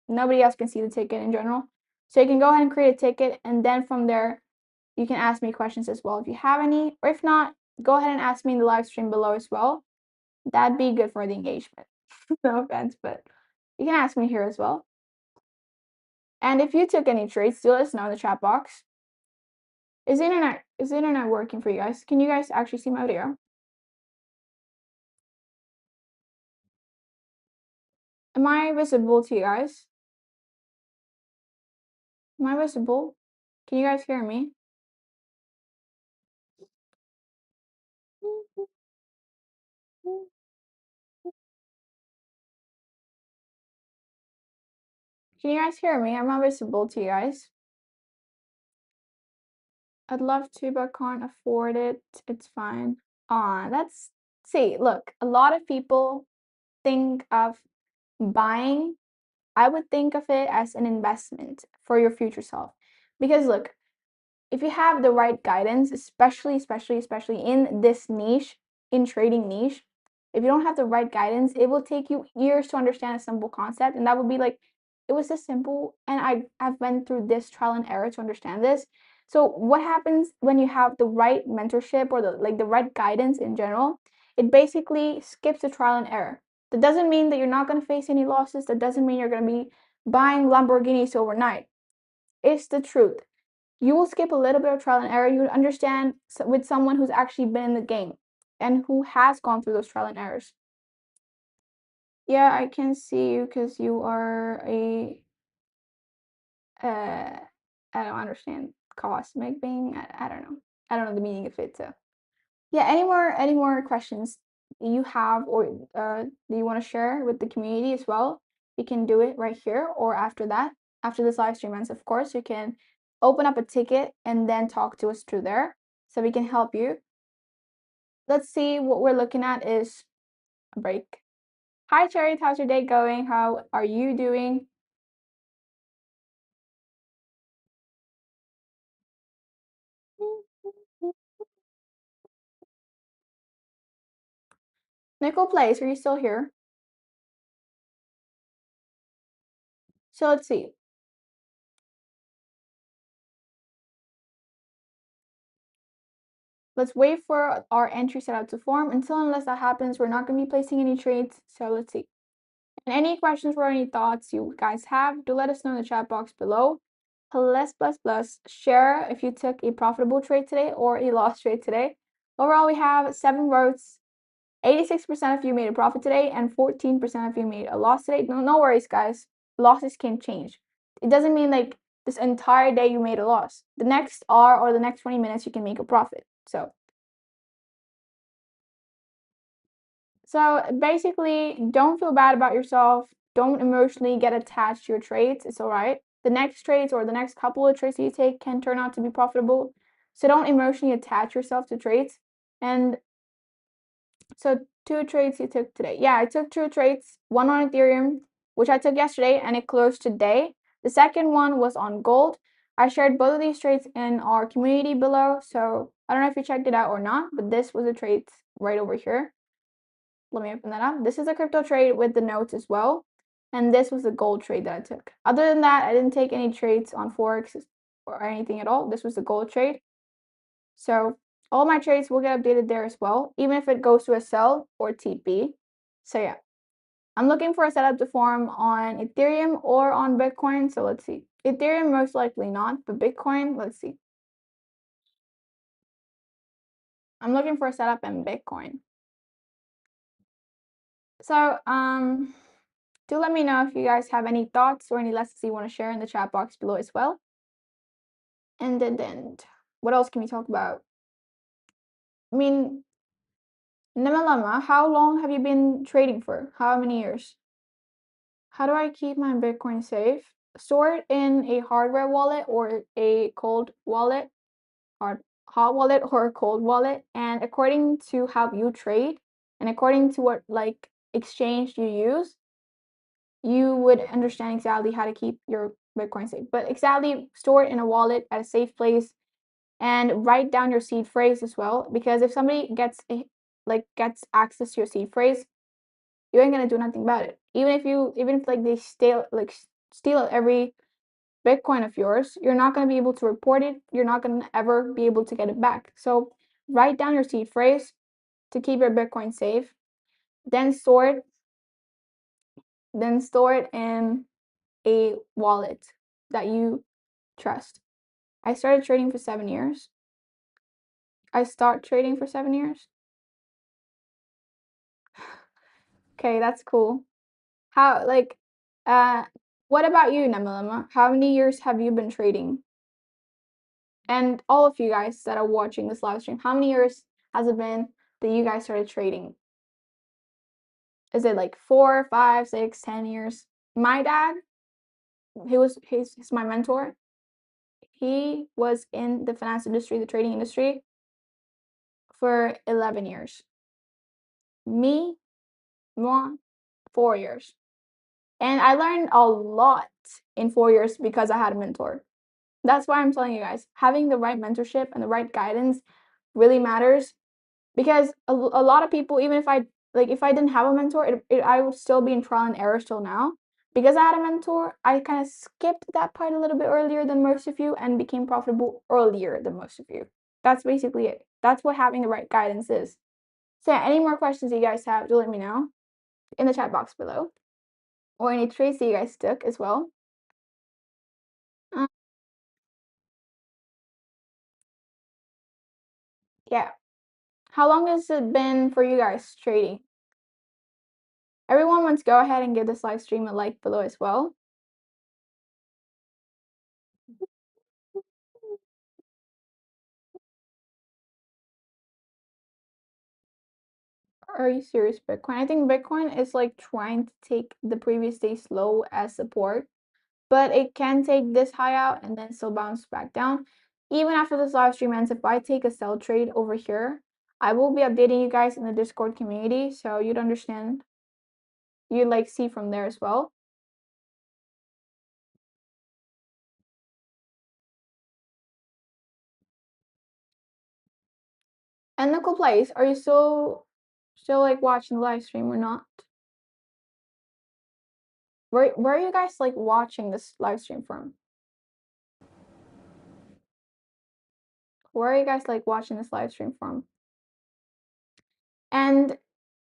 Nobody else can see the ticket in general. So you can go ahead and create a ticket, and then from there, you can ask me questions as well if you have any. Or if not, go ahead and ask me in the live stream below as well. That'd be good for the engagement. No offense, but you can ask me here as well. And if you took any trades, do let us know in the chat box. Is the internet working for you guys? Can you guys actually see my video? Am I visible to you guys? Am I visible? Can you guys hear me? Can you guys hear me? I'm not visible to you guys. I'd love to, but can't afford it. It's fine. See, look, a lot of people think of buying. I would think of it as an investment for your future self. Because look, if you have the right guidance, especially in this niche, in trading niche, if you don't have the right guidance, it will take you years to understand a simple concept. And that would be like, it was this simple, and I've been through this trial and error to understand this. So what happens when you have the right mentorship or the right guidance in general? It basically skips the trial and error. That doesn't mean that you're not going to face any losses. That doesn't mean you're going to be buying Lamborghinis overnight. It's the truth. You will skip a little bit of trial and error. You would understand with someone who's actually been in the game and who has gone through those trial and errors. Yeah, I can see you because you are a I don't understand cosmic being. I don't know. I don't know the meaning of it. So yeah, any more questions you have, or do you want to share with the community as well? You can do it right here, or after that, after this live stream ends, of course, you can open up a ticket and then talk to us through there so we can help you. Let's see, what we're looking at is a break. Hi Cherry, how's your day going? How are you doing? Nickel Place, are you still here? So let's see. Let's wait for our entry setup to form. Unless that happens, we're not going to be placing any trades. So let's see. And any questions or any thoughts you guys have, do let us know in the chat box below. Plus, share if you took a profitable trade today or a loss trade today. Overall, we have 7 votes. 86% of you made a profit today and 14% of you made a loss today. No worries, guys. Losses can change. It doesn't mean like this entire day you made a loss. The next hour or the next 20 minutes you can make a profit. So basically, don't feel bad about yourself. Don't emotionally get attached to your trades. It's all right. The next trades or the next couple of trades you take can turn out to be profitable. So don't emotionally attach yourself to trades. And so 2 trades you took today. Yeah, I took 2 trades. One on Ethereum, which I took yesterday, and it closed today. The second one was on gold. I shared both of these trades in our community below. So I don't know if you checked it out or not, but this was a trade right over here. Let me open that up. This is a crypto trade with the notes as well. And this was a gold trade that I took. Other than that, I didn't take any trades on Forex or anything at all. This was a gold trade. So all my trades will get updated there as well, even if it goes to a sell or TP. So yeah, I'm looking for a setup to form on Ethereum or on Bitcoin. So let's see. Ethereum, most likely not, but Bitcoin, let's see. I'm looking for a setup in Bitcoin. So, do let me know if you guys have any thoughts or any lessons you want to share in the chat box below as well. And then what else can we talk about? I mean, Nemalama, how long have you been trading for? How many years? How do I keep my Bitcoin safe? Store it in a hardware wallet or a cold wallet, hot wallet or a cold wallet. And according to how you trade and according to what like exchange you use, you would understand exactly how to keep your Bitcoin safe. But exactly, store it in a wallet at a safe place and write down your seed phrase as well. Because if somebody gets access to your seed phrase, you ain't gonna do nothing about it. Even if like they steal every Bitcoin of yours, you're not gonna be able to report it. You're not gonna ever be able to get it back. So write down your seed phrase to keep your Bitcoin safe. Then store it in a wallet that you trust. I started trading for 7 years. I start trading for 7 years. Okay, that's cool. How what about you, Namalama? How many years have you been trading? And all of you guys that are watching this live stream, how many years has it been that you guys started trading? Is it like 4, 5, 6, 10 years? My dad, he's my mentor. He was in the finance industry, the trading industry, for 11 years. Me, moi, 4 years. And I learned a lot in 4 years because I had a mentor. That's why I'm telling you guys, having the right mentorship and the right guidance really matters, because a lot of people, even if I like if I didn't have a mentor, I would still be in trial and error still now. Because I had a mentor, I kind of skipped that part a little bit earlier than most of you and became profitable earlier than most of you. That's basically it. That's what having the right guidance is. So yeah, any more questions you guys have, do let me know in the chat box below. Or any trades that you guys took as well. Yeah. How long has it been for you guys trading? Everyone wants to go ahead and give this live stream a like below as well. Are you serious, Bitcoin? I think Bitcoin is like trying to take the previous day's low as support, but it can take this high out and then still bounce back down. Even after this live stream ends, if I take a sell trade over here, I will be updating you guys in the Discord community, so you'd understand. You'd like see from there as well. And Nickel Place, are you still like watching the live stream or not? Where are you guys like watching this live stream from? Where are you guys like watching this live stream from? And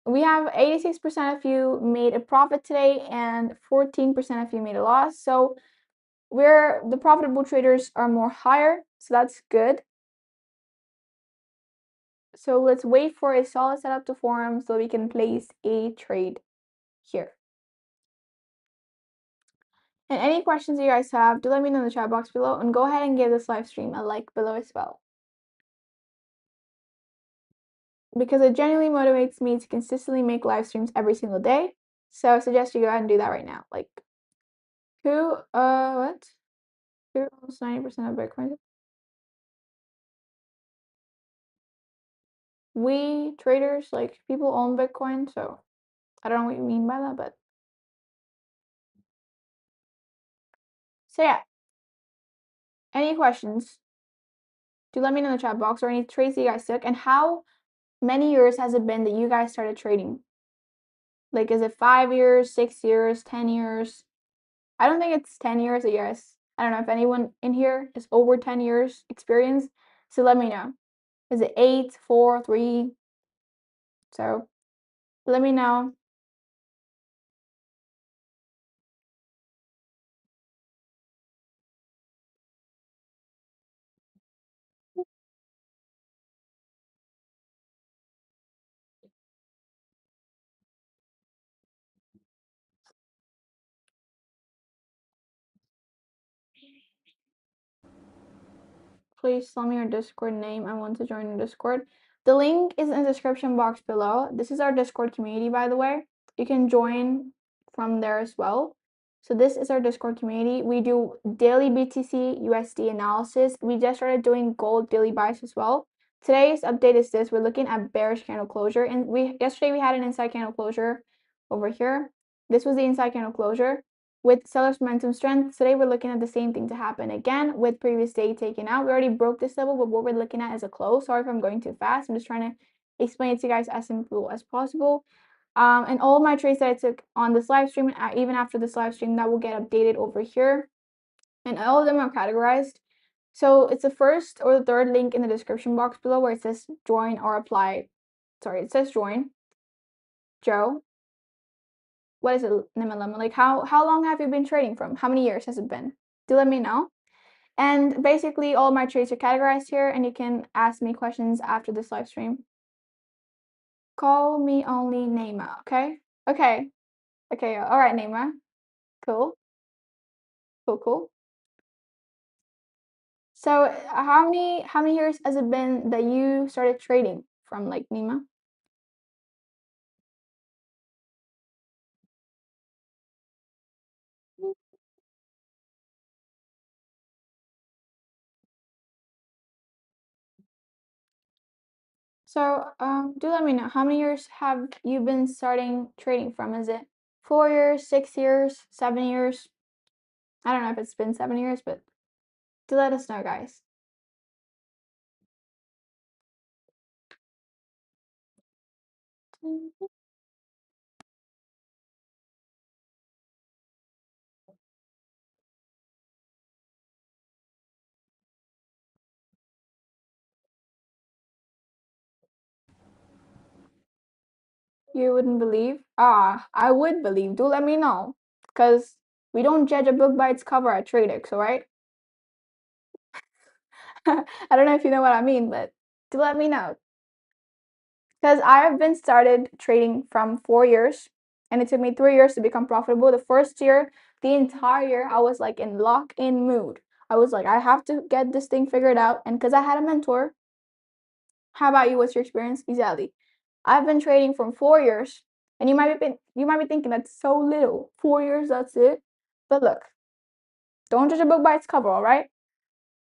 we have 86% of you made a profit today and 14% of you made a loss. So where the profitable traders are more higher, so that's good. So let's wait for a solid setup to form so we can place a trade here. And any questions you guys have, do let me know in the chat box below, and go ahead and give this live stream a like below as well. Because it genuinely motivates me to consistently make live streams every single day. So I suggest you go ahead and do that right now. Like, who owns 90% of Bitcoin? We traders, like people own Bitcoin, so I don't know what you mean by that, but so yeah. Any questions? Do let me know in the chat box, or any trades that you guys took, and how many years has it been that you guys started trading? Like, is it 5 years, 6 years, 10 years? I don't think it's 10 years, I guess. I don't know if anyone in here is over 10 years experience, so let me know. Is it 8, 4, 3? So let me know. Please tell me your Discord name. I want to join your Discord. The link is in the description box below. This is our Discord community, by the way. You can join from there as well. So this is our Discord community. We do daily BTC USD analysis. We just started doing gold daily buys as well. Today's update is this. We're looking at bearish candle closure, and yesterday we had an inside candle closure over here. This was the inside candle closure with seller's momentum strength. Today we're looking at the same thing to happen again with previous day taken out. We already broke this level, but what we're looking at is a close. Sorry if I'm going too fast. I'm just trying to explain it to you guys as simple as possible. And all of my trades that I took on this live stream, even after this live stream, that will get updated over here. And all of them are categorized. So it's the first or the third link in the description box below where it says join or apply. Sorry, it says join. Joe. What is it, Nimalama? Like how long have you been trading from? How many years has it been? Do let me know. And basically all my trades are categorized here, and you can ask me questions after this live stream. Call me only Neymar, okay? Okay. Okay, all right, Neymar. Cool. Cool. So how many years has it been that you started trading from, like, Neymar? So do let me know, how many years have you been starting trading from? Is it 4 years, 6 years, 7 years? I don't know if it's been 7 years, but do let us know, guys. You wouldn't believe? Ah, I would believe. Do let me know. Because we don't judge a book by its cover at Tradex, alright? I don't know if you know what I mean, but do let me know. Because I have been started trading from 4 years, and it took me 3 years to become profitable. The first year, the entire year, I was like in lock-in mood. I was like, I have to get this thing figured out. And because I had a mentor, how about you? What's your experience? Exactly. I've been trading from 4 years, and you might be thinking that's so little. 4 years, that's it. But look, don't judge a book by its cover, all right?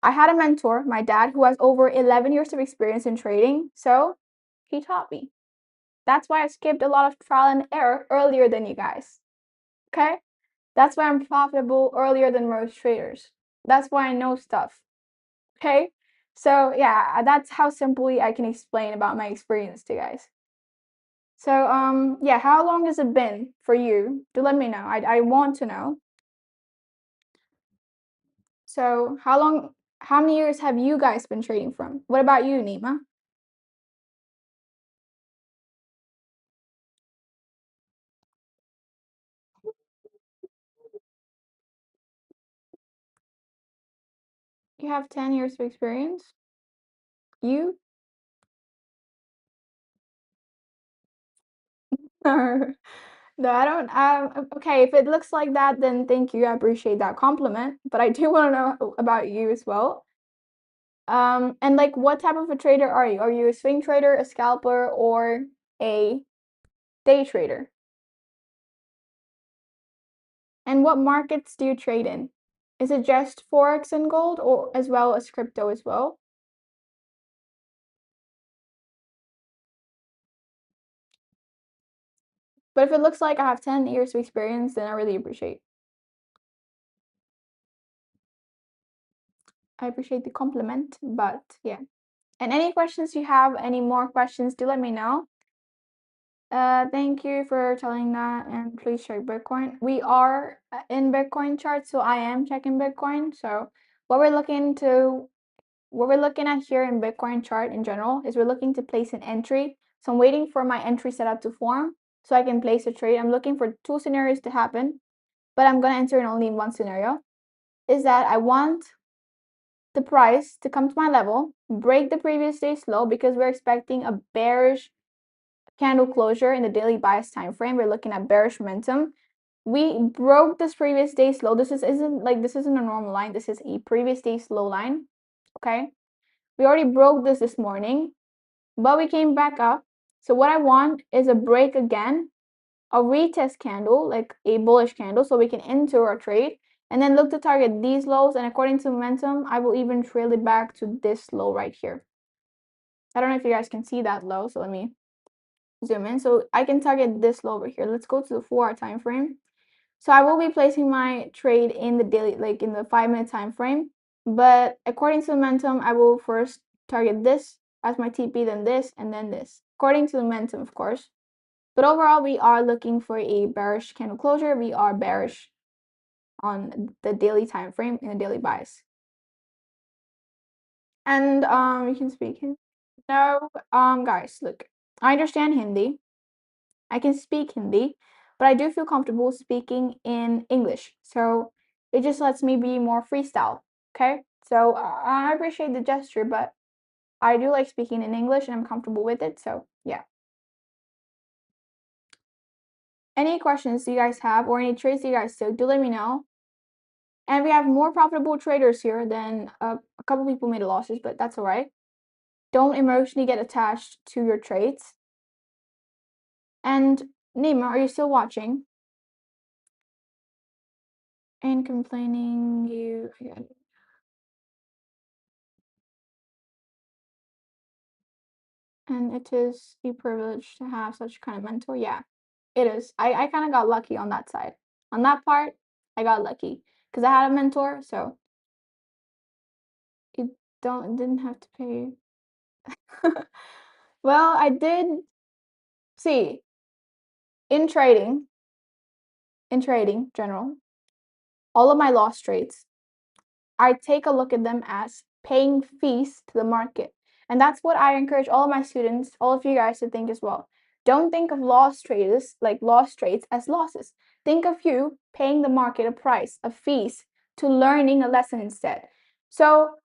I had a mentor, my dad, who has over 11 years of experience in trading, so he taught me. That's why I skipped a lot of trial and error earlier than you guys. Okay? That's why I'm profitable earlier than most traders. That's why I know stuff. Okay? So yeah, that's how simply I can explain about my experience to you guys. So yeah, how long has it been for you? Do let me know. I want to know. So how many years have you guys been trading from? What about you, Nima? You have 10 years of experience? You? No, I don't. Okay, if it looks like that, then thank you. I appreciate that compliment. But I do want to know about you as well. And like, what type of a trader are you? Are you a swing trader, a scalper, or a day trader? And what markets do you trade in? Is it just Forex and gold, or as well as crypto as well? But if it looks like I have 10 years of experience, then I really appreciate. I appreciate the compliment, but yeah. And any questions you have, any more questions, do let me know. Thank you for telling that, and please check Bitcoin. We are in Bitcoin chart, so I am checking Bitcoin. So what we're looking at here in Bitcoin chart in general is we're looking to place an entry. So I'm waiting for my entry setup to form so I can place a trade. I'm looking for two scenarios to happen, but I'm gonna enter in only one scenario. Is that I want the price to come to my level, break the previous day's low because we're expecting a bearish candle closure in the daily bias time frame. We're looking at bearish momentum. We broke this previous day's low. This isn't a normal line. This is a previous day's low line. Okay, we already broke this morning, but we came back up. So what I want is a break again, a retest candle, like a bullish candle, so we can enter our trade and then look to target these lows. And according to momentum, I will even trail it back to this low right here. I don't know if you guys can see that low, so let me zoom in. So I can target this low over here. Let's go to the 4-hour time frame. So I will be placing my trade in the daily, like in the 5-minute time frame. But according to momentum, I will first target this as my TP, then this, and then this. According to momentum, of course. But overall, we are looking for a bearish candle closure. We are bearish on the daily time frame in a daily bias. And you can speak Hindi. No, guys, look, I understand Hindi. I can speak Hindi, but I do feel comfortable speaking in English. So it just lets me be more freestyle. Okay. So I appreciate the gesture, but I do like speaking in English and I'm comfortable with it. So yeah. Any questions you guys have or any trades you guys took, do let me know. And we have more profitable traders here than a couple people made losses, but that's all right. Don't emotionally get attached to your trades. And Nima, are you still watching? And complaining, you. And it is a privilege to have such kind of mentor. Yeah, it is. I kind of got lucky on that side. On that part, I got lucky because I had a mentor, so didn't have to pay. Well, I did see in trading, general, all of my lost trades, I take a look at them as paying fees to the market. And that's what I encourage all of my students, all of you guys to think as well. Don't think of lost trades as losses. Think of you paying the market a price, a fees, to learning a lesson instead. So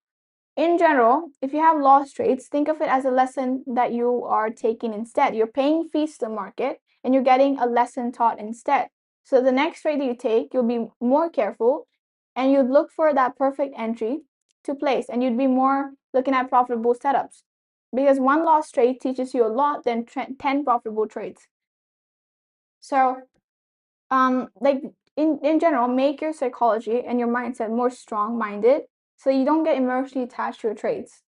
in general, if you have lost trades, think of it as a lesson that you are taking instead. You're paying fees to the market and you're getting a lesson taught instead. So the next trade that you take, you'll be more careful and you'd look for that perfect entry to place, and you'd be more looking at profitable setups, because one lost trade teaches you a lot than 10 profitable trades. So like in general, make your psychology and your mindset more strong-minded so you don't get emotionally attached to your trades,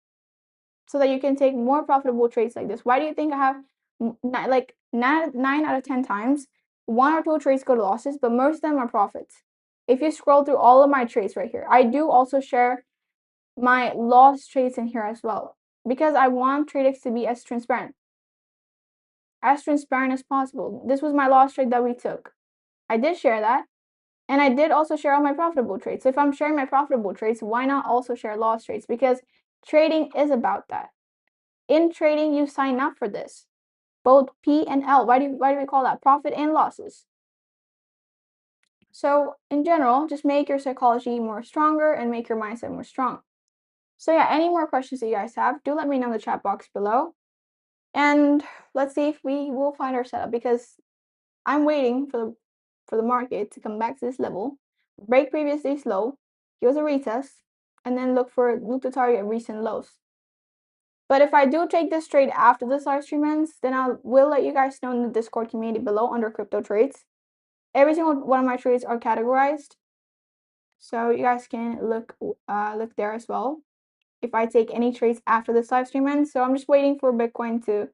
so that you can take more profitable trades like this. Why do you think I have like 9 out of 10 times 1 or 2 trades go to losses, but most of them are profits? If you scroll through all of my trades right here, I do also share my lost trades in here as well, because I want Tradex to be as transparent as possible. This was my lost trade that we took. I did share that. And I did also share all my profitable trades. So if I'm sharing my profitable trades, why not also share loss trades? Because trading is about that. In trading, you sign up for this. Both P and L. Why do we call that? Profit and losses. So in general, just make your psychology more stronger and make your mindset more strong. So yeah, any more questions that you guys have, do let me know in the chat box below. And let's see if we will find our setup, because I'm waiting for the market to come back to this level, break previous day's low, give us a retest, and then look to target recent lows. But if I do take this trade after this live stream ends, then I will let you guys know in the Discord community below under crypto trades. Every single one of my trades are categorized, so you guys can look there as well if I take any trades after this live stream ends. So I'm just waiting for Bitcoin to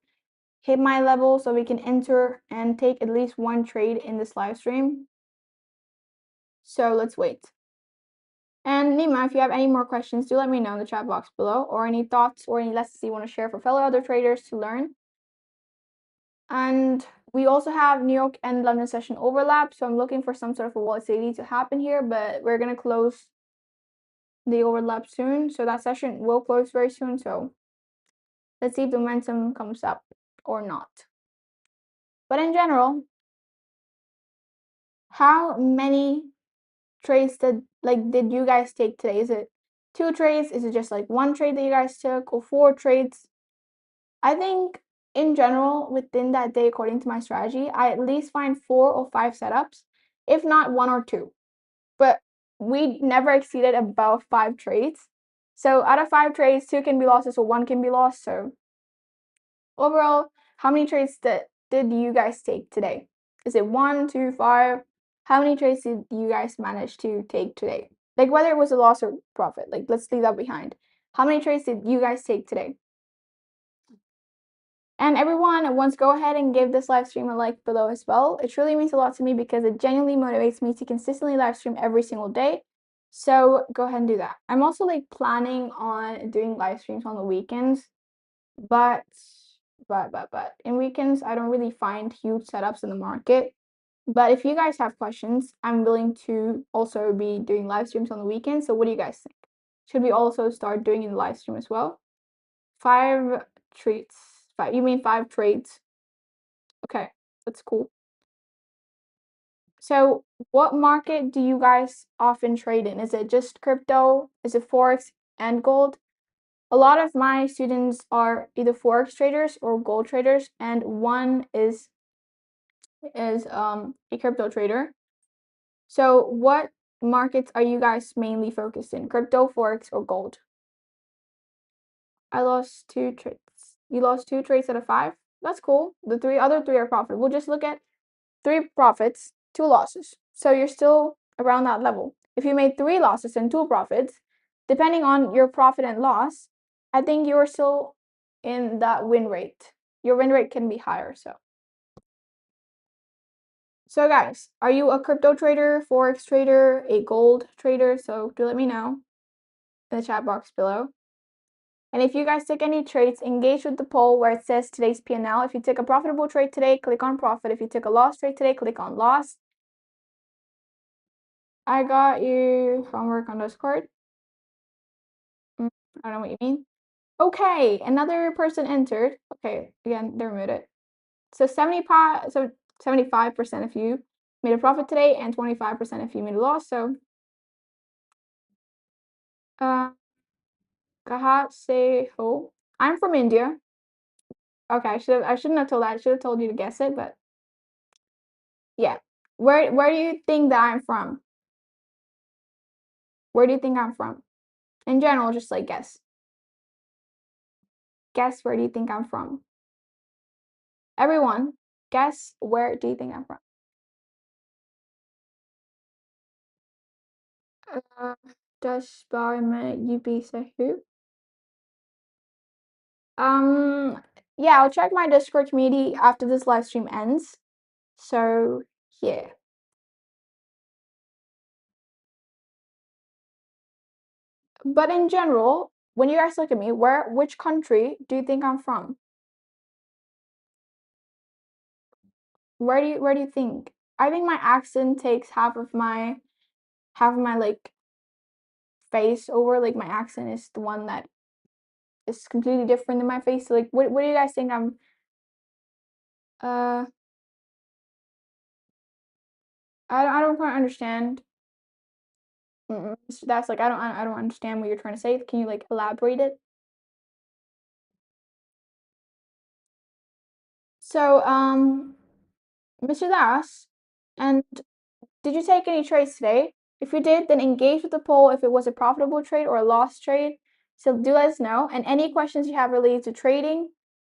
hit my level so we can enter and take at least one trade in this live stream. So let's wait. And Nima, if you have any more questions, do let me know in the chat box below, or any thoughts or any lessons you want to share for fellow other traders to learn. And we also have New York and London session overlap, so I'm looking for some sort of a volatility to happen here, but we're going to close the overlap soon. So that session will close very soon. So let's see if the momentum comes up or not. But in general, how many trades did you guys take today? Is it 2 trades? Is it just like 1 trade that you guys took, or 4 trades? I think in general, within that day, according to my strategy, I at least find 4 or 5 setups, if not 1 or 2. But we never exceeded above 5 trades. So out of 5 trades, 2 can be losses or 1 can be lost. So overall, how many trades did you guys take today? Is it 1, 2, 5? How many trades did you guys manage to take today? Like whether it was a loss or profit, like let's leave that behind. How many trades did you guys take today? And everyone, once go ahead and give this live stream a like below as well. It truly means a lot to me because it genuinely motivates me to consistently live stream every single day. So go ahead and do that. I'm also like planning on doing live streams on the weekends, but in weekends I don't really find huge setups in the market. But if you guys have questions, I'm willing to also be doing live streams on the weekends. So what do you guys think? Should we also start doing in the live stream as well? 5 treats. 5, you mean 5 trades? Okay, that's cool. So what market do you guys often trade in? Is it just crypto? Is it Forex and gold? A lot of my students are either Forex traders or gold traders, and one is a crypto trader. So what markets are you guys mainly focused in? Crypto, Forex, or gold? I lost 2 trades. You lost 2 trades out of 5? That's cool. The other 3 are profitable. Just look at 3 profits, 2 losses. So you're still around that level. If you made 3 losses and 2 profits, depending on your profit and loss, I think you're still in that win rate. Your win rate can be higher. So guys, are you a crypto trader, Forex trader, a gold trader? So do let me know in the chat box below. And if you guys took any trades, engage with the poll where it says today's P&L. If you took a profitable trade today, click on profit. If you took a loss trade today, click on loss. I got you homework on Discord. I don't know what you mean. Okay, another person entered. Okay, again, they're muted. So 75% of you made a profit today, and 25% of you made a loss. So, Kahat se ho. I'm from India. Okay, I shouldn't have told that. I should have told you to guess it, but yeah. Where do you think that I'm from? Where do you think I'm from? In general, just like guess. Guess where do you think I'm from? Everyone, guess where do you think I'm from? Das waar me UP say who? Yeah, I'll check my Discord community after this live stream ends. So, yeah. But in general, when you guys look at me, which country do you think I'm from? Where do you think? I think my accent takes half of my like face over. Like my accent is the one that is completely different than my face. So, like what do you guys think I'm uh I don't quite understand. That's like I don't understand what you're trying to say. Can you like elaborate it? So, Mr. Das, and did you take any trades today? If you did, then engage with the poll if it was a profitable trade or a lost trade. So do let us know. And any questions you have related to trading,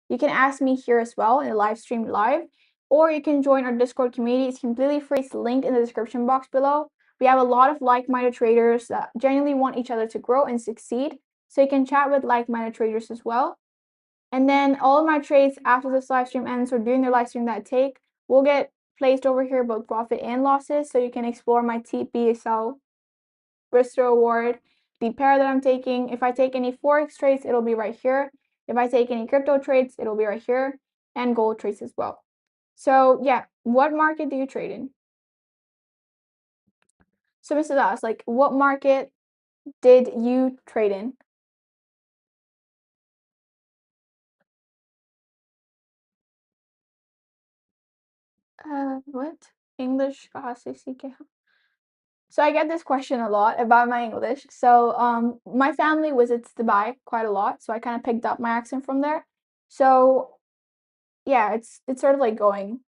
you can ask me here as well in the live stream live, or you can join our Discord community. It's completely free. It's linked in the description box below. We have a lot of like-minded traders that genuinely want each other to grow and succeed. So you can chat with like-minded traders as well. And then all of my trades after this live stream ends or during the live stream that I take will get placed over here, both profit and losses. So you can explore my TPSL risk reward, the pair that I'm taking. If I take any Forex trades, it'll be right here. If I take any crypto trades, it'll be right here, and gold trades as well. So yeah, what market do you trade in? So Mr. Das, like what market did you trade in? What? English? So I get this question a lot about my English. So my family visits Dubai quite a lot, so I kind of picked up my accent from there. So yeah, it's sort of like going.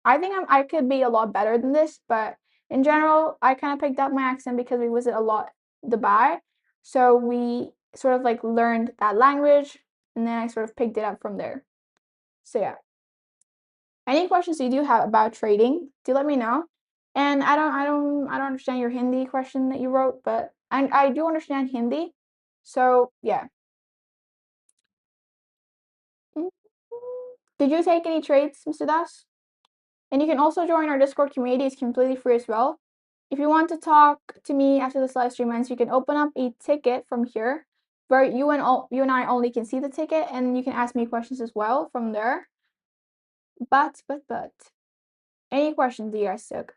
I think I could be a lot better than this, but in general, I kind of picked up my accent because we visit a lot Dubai. So we sort of like learned that language, and then I sort of picked it up from there. So yeah. Any questions you do have about trading, do let me know. And I don't understand your Hindi question that you wrote, but I do understand Hindi. So yeah. Mm, Did you take any trades, Mr. Das? And you can also join our Discord community. It's completely free as well. If you want to talk to me after this live stream ends, you can open up a ticket from here where you and I only can see the ticket, and you can ask me questions as well from there. But any questions that you guys took?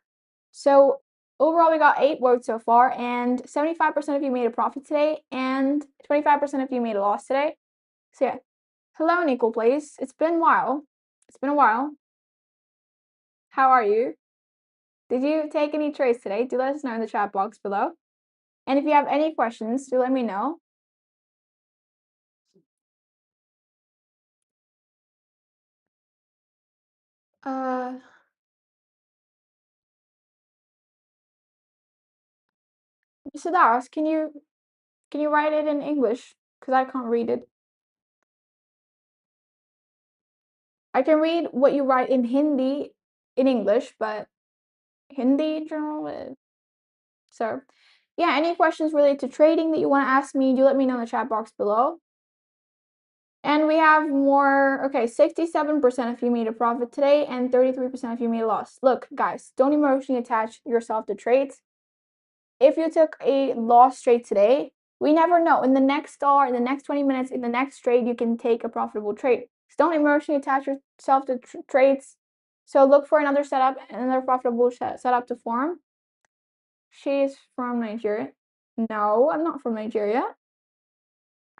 So overall, we got 8 votes so far, and 75% of you made a profit today, and 25% of you made a loss today. So yeah. Hello, Nickel Place. It's been a while. It's been a while. How are you? Did you take any trades today? Do let us know in the chat box below. And if you have any questions, do let me know. Mr. Das, can you write it in English? Because I can't read it. I can read what you write in Hindi in English, but Hindi in general. So, yeah, any questions related to trading that you want to ask me, do let me know in the chat box below. And we have more. Okay, 67% of you made a profit today, and 33% of you made a loss. Look, guys, don't emotionally attach yourself to trades. If you took a loss trade today, we never know. In the next hour, in the next 20 minutes, in the next trade, you can take a profitable trade. So don't emotionally attach yourself to trades. So look for another setup, another profitable setup to form. She's from Nigeria. No, I'm not from Nigeria.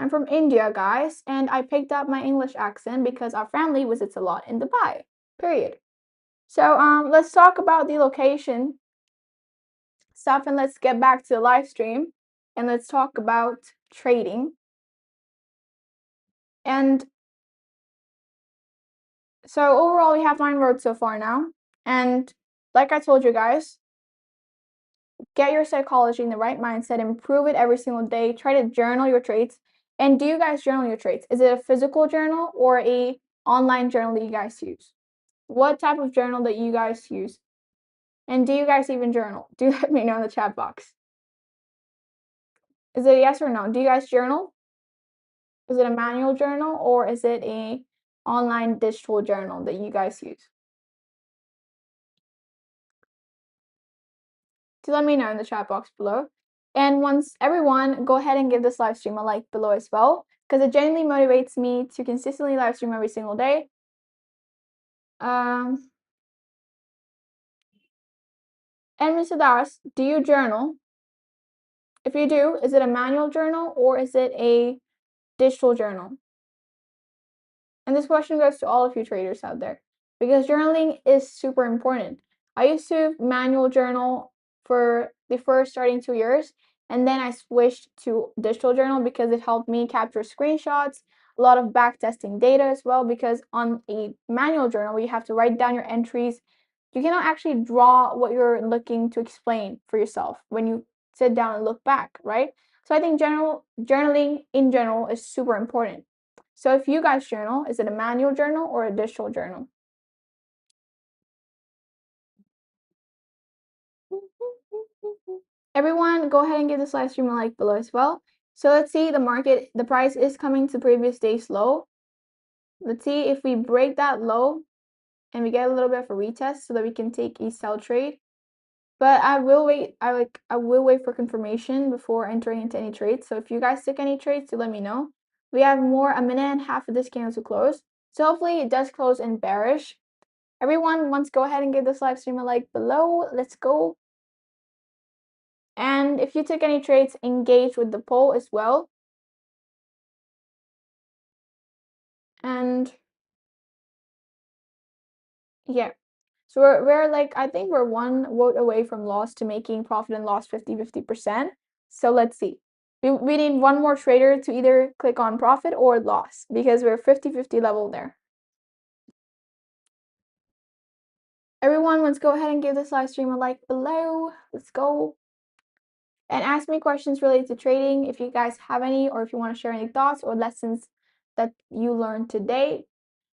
I'm from India, guys, and I picked up my English accent because our family visits a lot in Dubai, period. So let's talk about the location stuff and let's get back to the live stream and let's talk about trading. And so overall, we have 9 roads so far now. And like I told you guys, get your psychology in the right mindset, improve it every single day, try to journal your trades. And do you guys journal your trades? Is it a physical journal or a online journal that you guys use? What type of journal that you guys use? And do you guys even journal? Do let me know in the chat box. Is it a yes or no? Do you guys journal? Is it a manual journal or is it a online digital journal that you guys use? To let me know in the chat box below. And once everyone, go ahead and give this live stream a like below as well, because it genuinely motivates me to consistently live stream every single day. And Mr. Das, do you journal? If you do, is it a manual journal or is it a digital journal? And this question goes to all of you traders out there because journaling is super important. I used to manual journal for the first starting 2 years, and then I switched to digital journal because it helped me capture screenshots, a lot of back testing data as well, because on a manual journal, you have to write down your entries. You cannot actually draw what you're looking to explain for yourself when you sit down and look back, right? So I think journaling in general is super important. So if you guys journal, is it a manual journal or a digital journal? Everyone, go ahead and give this live stream a like below as well. So let's see the market, the price is coming to previous day's low. Let's see if we break that low and we get a little bit of a retest so that we can take a sell trade. But I will wait. I will wait for confirmation before entering into any trades. So if you guys took any trades, do let me know. We have a minute and a half of this candle to close. So hopefully it does close in bearish. Everyone, once go ahead and give this live stream a like below. Let's go. And if you took any trades, engage with the poll as well. And yeah. So we're like, I think we're 1 vote away from loss to making profit and loss 50%. So let's see. We need one more trader to either click on profit or loss because we're 50-50 level there. Everyone, let's go ahead and give this live stream a like below. Let's go. And ask me questions related to trading if you guys have any, or if you want to share any thoughts or lessons that you learned today.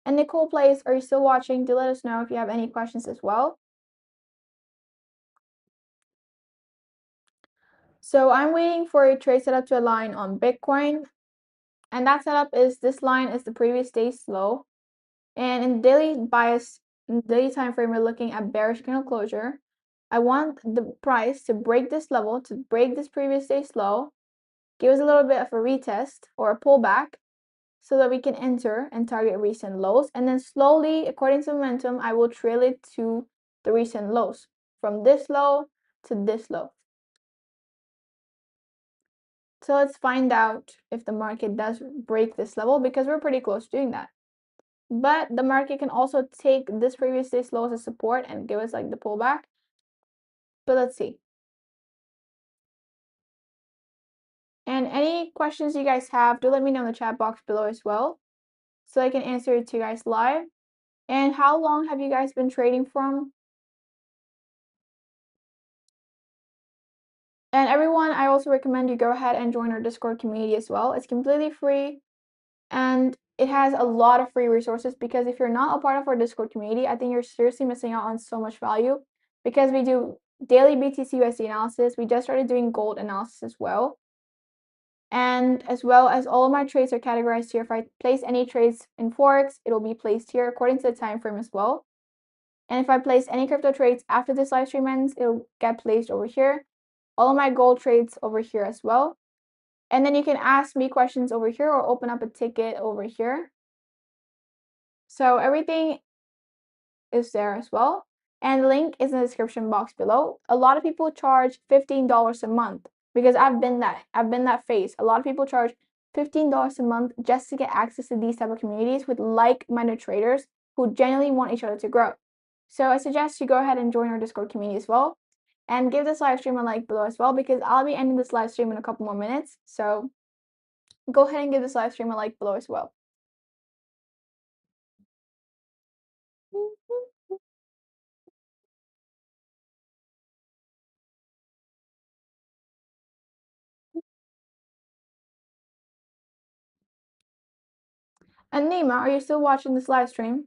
And Nicole Plays, are you still watching? Do let us know if you have any questions as well. So I'm waiting for a trade setup to align on Bitcoin. And that setup is, this line is the previous day's low. And in daily bias, in the daily time frame, we're looking at bearish candle closure. I want the price to break this level, to break this previous day's low, give us a little bit of a retest or a pullback so that we can enter and target recent lows. And then slowly, according to momentum, I will trail it to the recent lows from this low to this low. So let's find out if the market does break this level because we're pretty close to doing that. But the market can also take this previous day's low as a support and give us like the pullback. But let's see. And any questions you guys have, do let me know in the chat box below as well so I can answer it to you guys live. And how long have you guys been trading from? And everyone, I also recommend you go ahead and join our Discord community as well. It's completely free and it has a lot of free resources because if you're not a part of our Discord community, I think you're seriously missing out on so much value because we do daily BTC USD analysis. We just started doing gold analysis as well. And as well as all of my trades are categorized here. If I place any trades in Forex, it will be placed here according to the time frame as well. And if I place any crypto trades after this live stream ends, it'll get placed over here. All of my gold trades over here as well. And then you can ask me questions over here or open up a ticket over here. So everything is there as well. And the link is in the description box below. A lot of people charge $15 a month because I've been that phase. A lot of people charge $15 a month just to get access to these type of communities with like-minded traders who genuinely want each other to grow. So I suggest you go ahead and join our Discord community as well. And give this live stream a like below as well, because I'll be ending this live stream in a couple more minutes. So go ahead and give this live stream a like below as well. And Nima, are you still watching this live stream?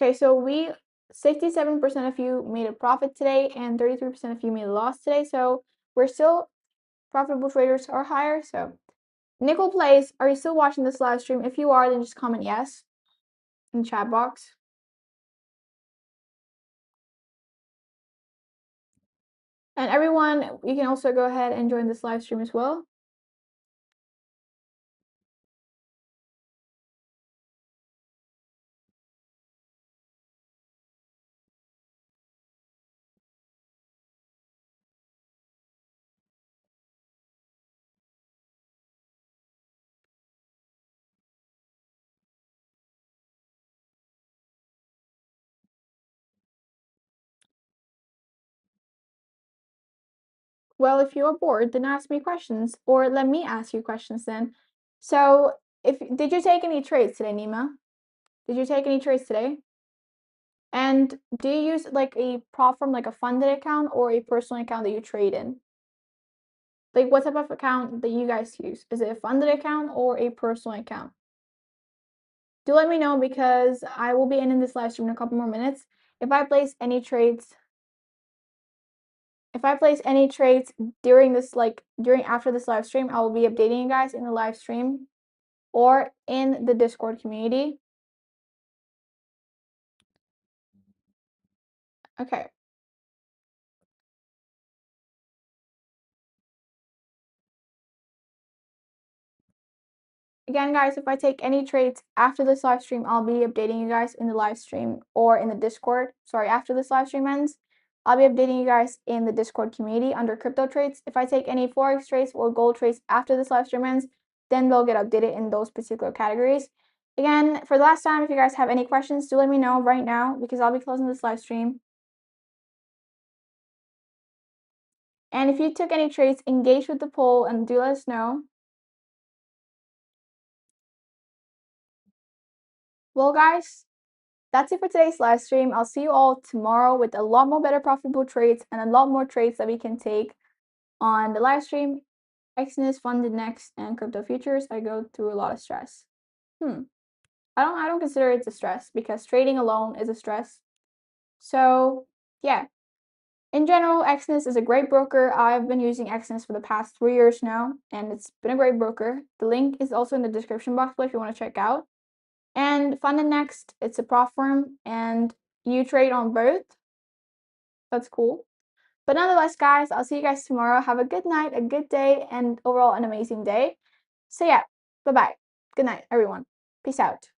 Okay, so 67% of you made a profit today and 33% of you made a loss today. So we're still profitable traders or higher. So Nickel Plays, are you still watching this live stream? If you are, then just comment yes in the chat box. And everyone, you can also go ahead and join this live stream as well. Well, if you are bored, then ask me questions, or let me ask you questions then. So, did you take any trades today, Nima? Did you take any trades today? And do you use like a prop firm, like a funded account or a personal account that you trade in? Like, what type of account that you guys use? Is it a funded account or a personal account? Do let me know, because I will be ending this live stream in a couple more minutes. If I place any trades during after this live stream, I will be updating you guys in the live stream or in the Discord community. Okay. Again, guys, if I take any trades after this live stream, I'll be updating you guys in the live stream or in the Discord. Sorry, after this live stream ends, I'll be updating you guys in the Discord community under crypto trades. If I take any Forex trades or gold trades after this live stream ends, then they'll get updated in those particular categories. Again, for the last time, if you guys have any questions, do let me know right now, because I'll be closing this live stream. And if you took any trades, engage with the poll and do let us know. Well, guys, that's it for today's live stream. I'll see you all tomorrow with a lot more better profitable trades and a lot more trades that we can take on the live stream. Exodus, Funded Next, and crypto futures. I go through a lot of stress. I don't consider it a stress, because trading alone is a stress. So yeah. In general, Exodus is a great broker. I've been using Exodus for the past 3 years now, and it's been a great broker. The link is also in the description box below if you want to check out. And Funded Next, it's a prop firm, and you trade on both. That's cool. But nonetheless, guys, I'll see you guys tomorrow. Have a good night, a good day, and overall an amazing day. So yeah, bye-bye. Good night, everyone. Peace out.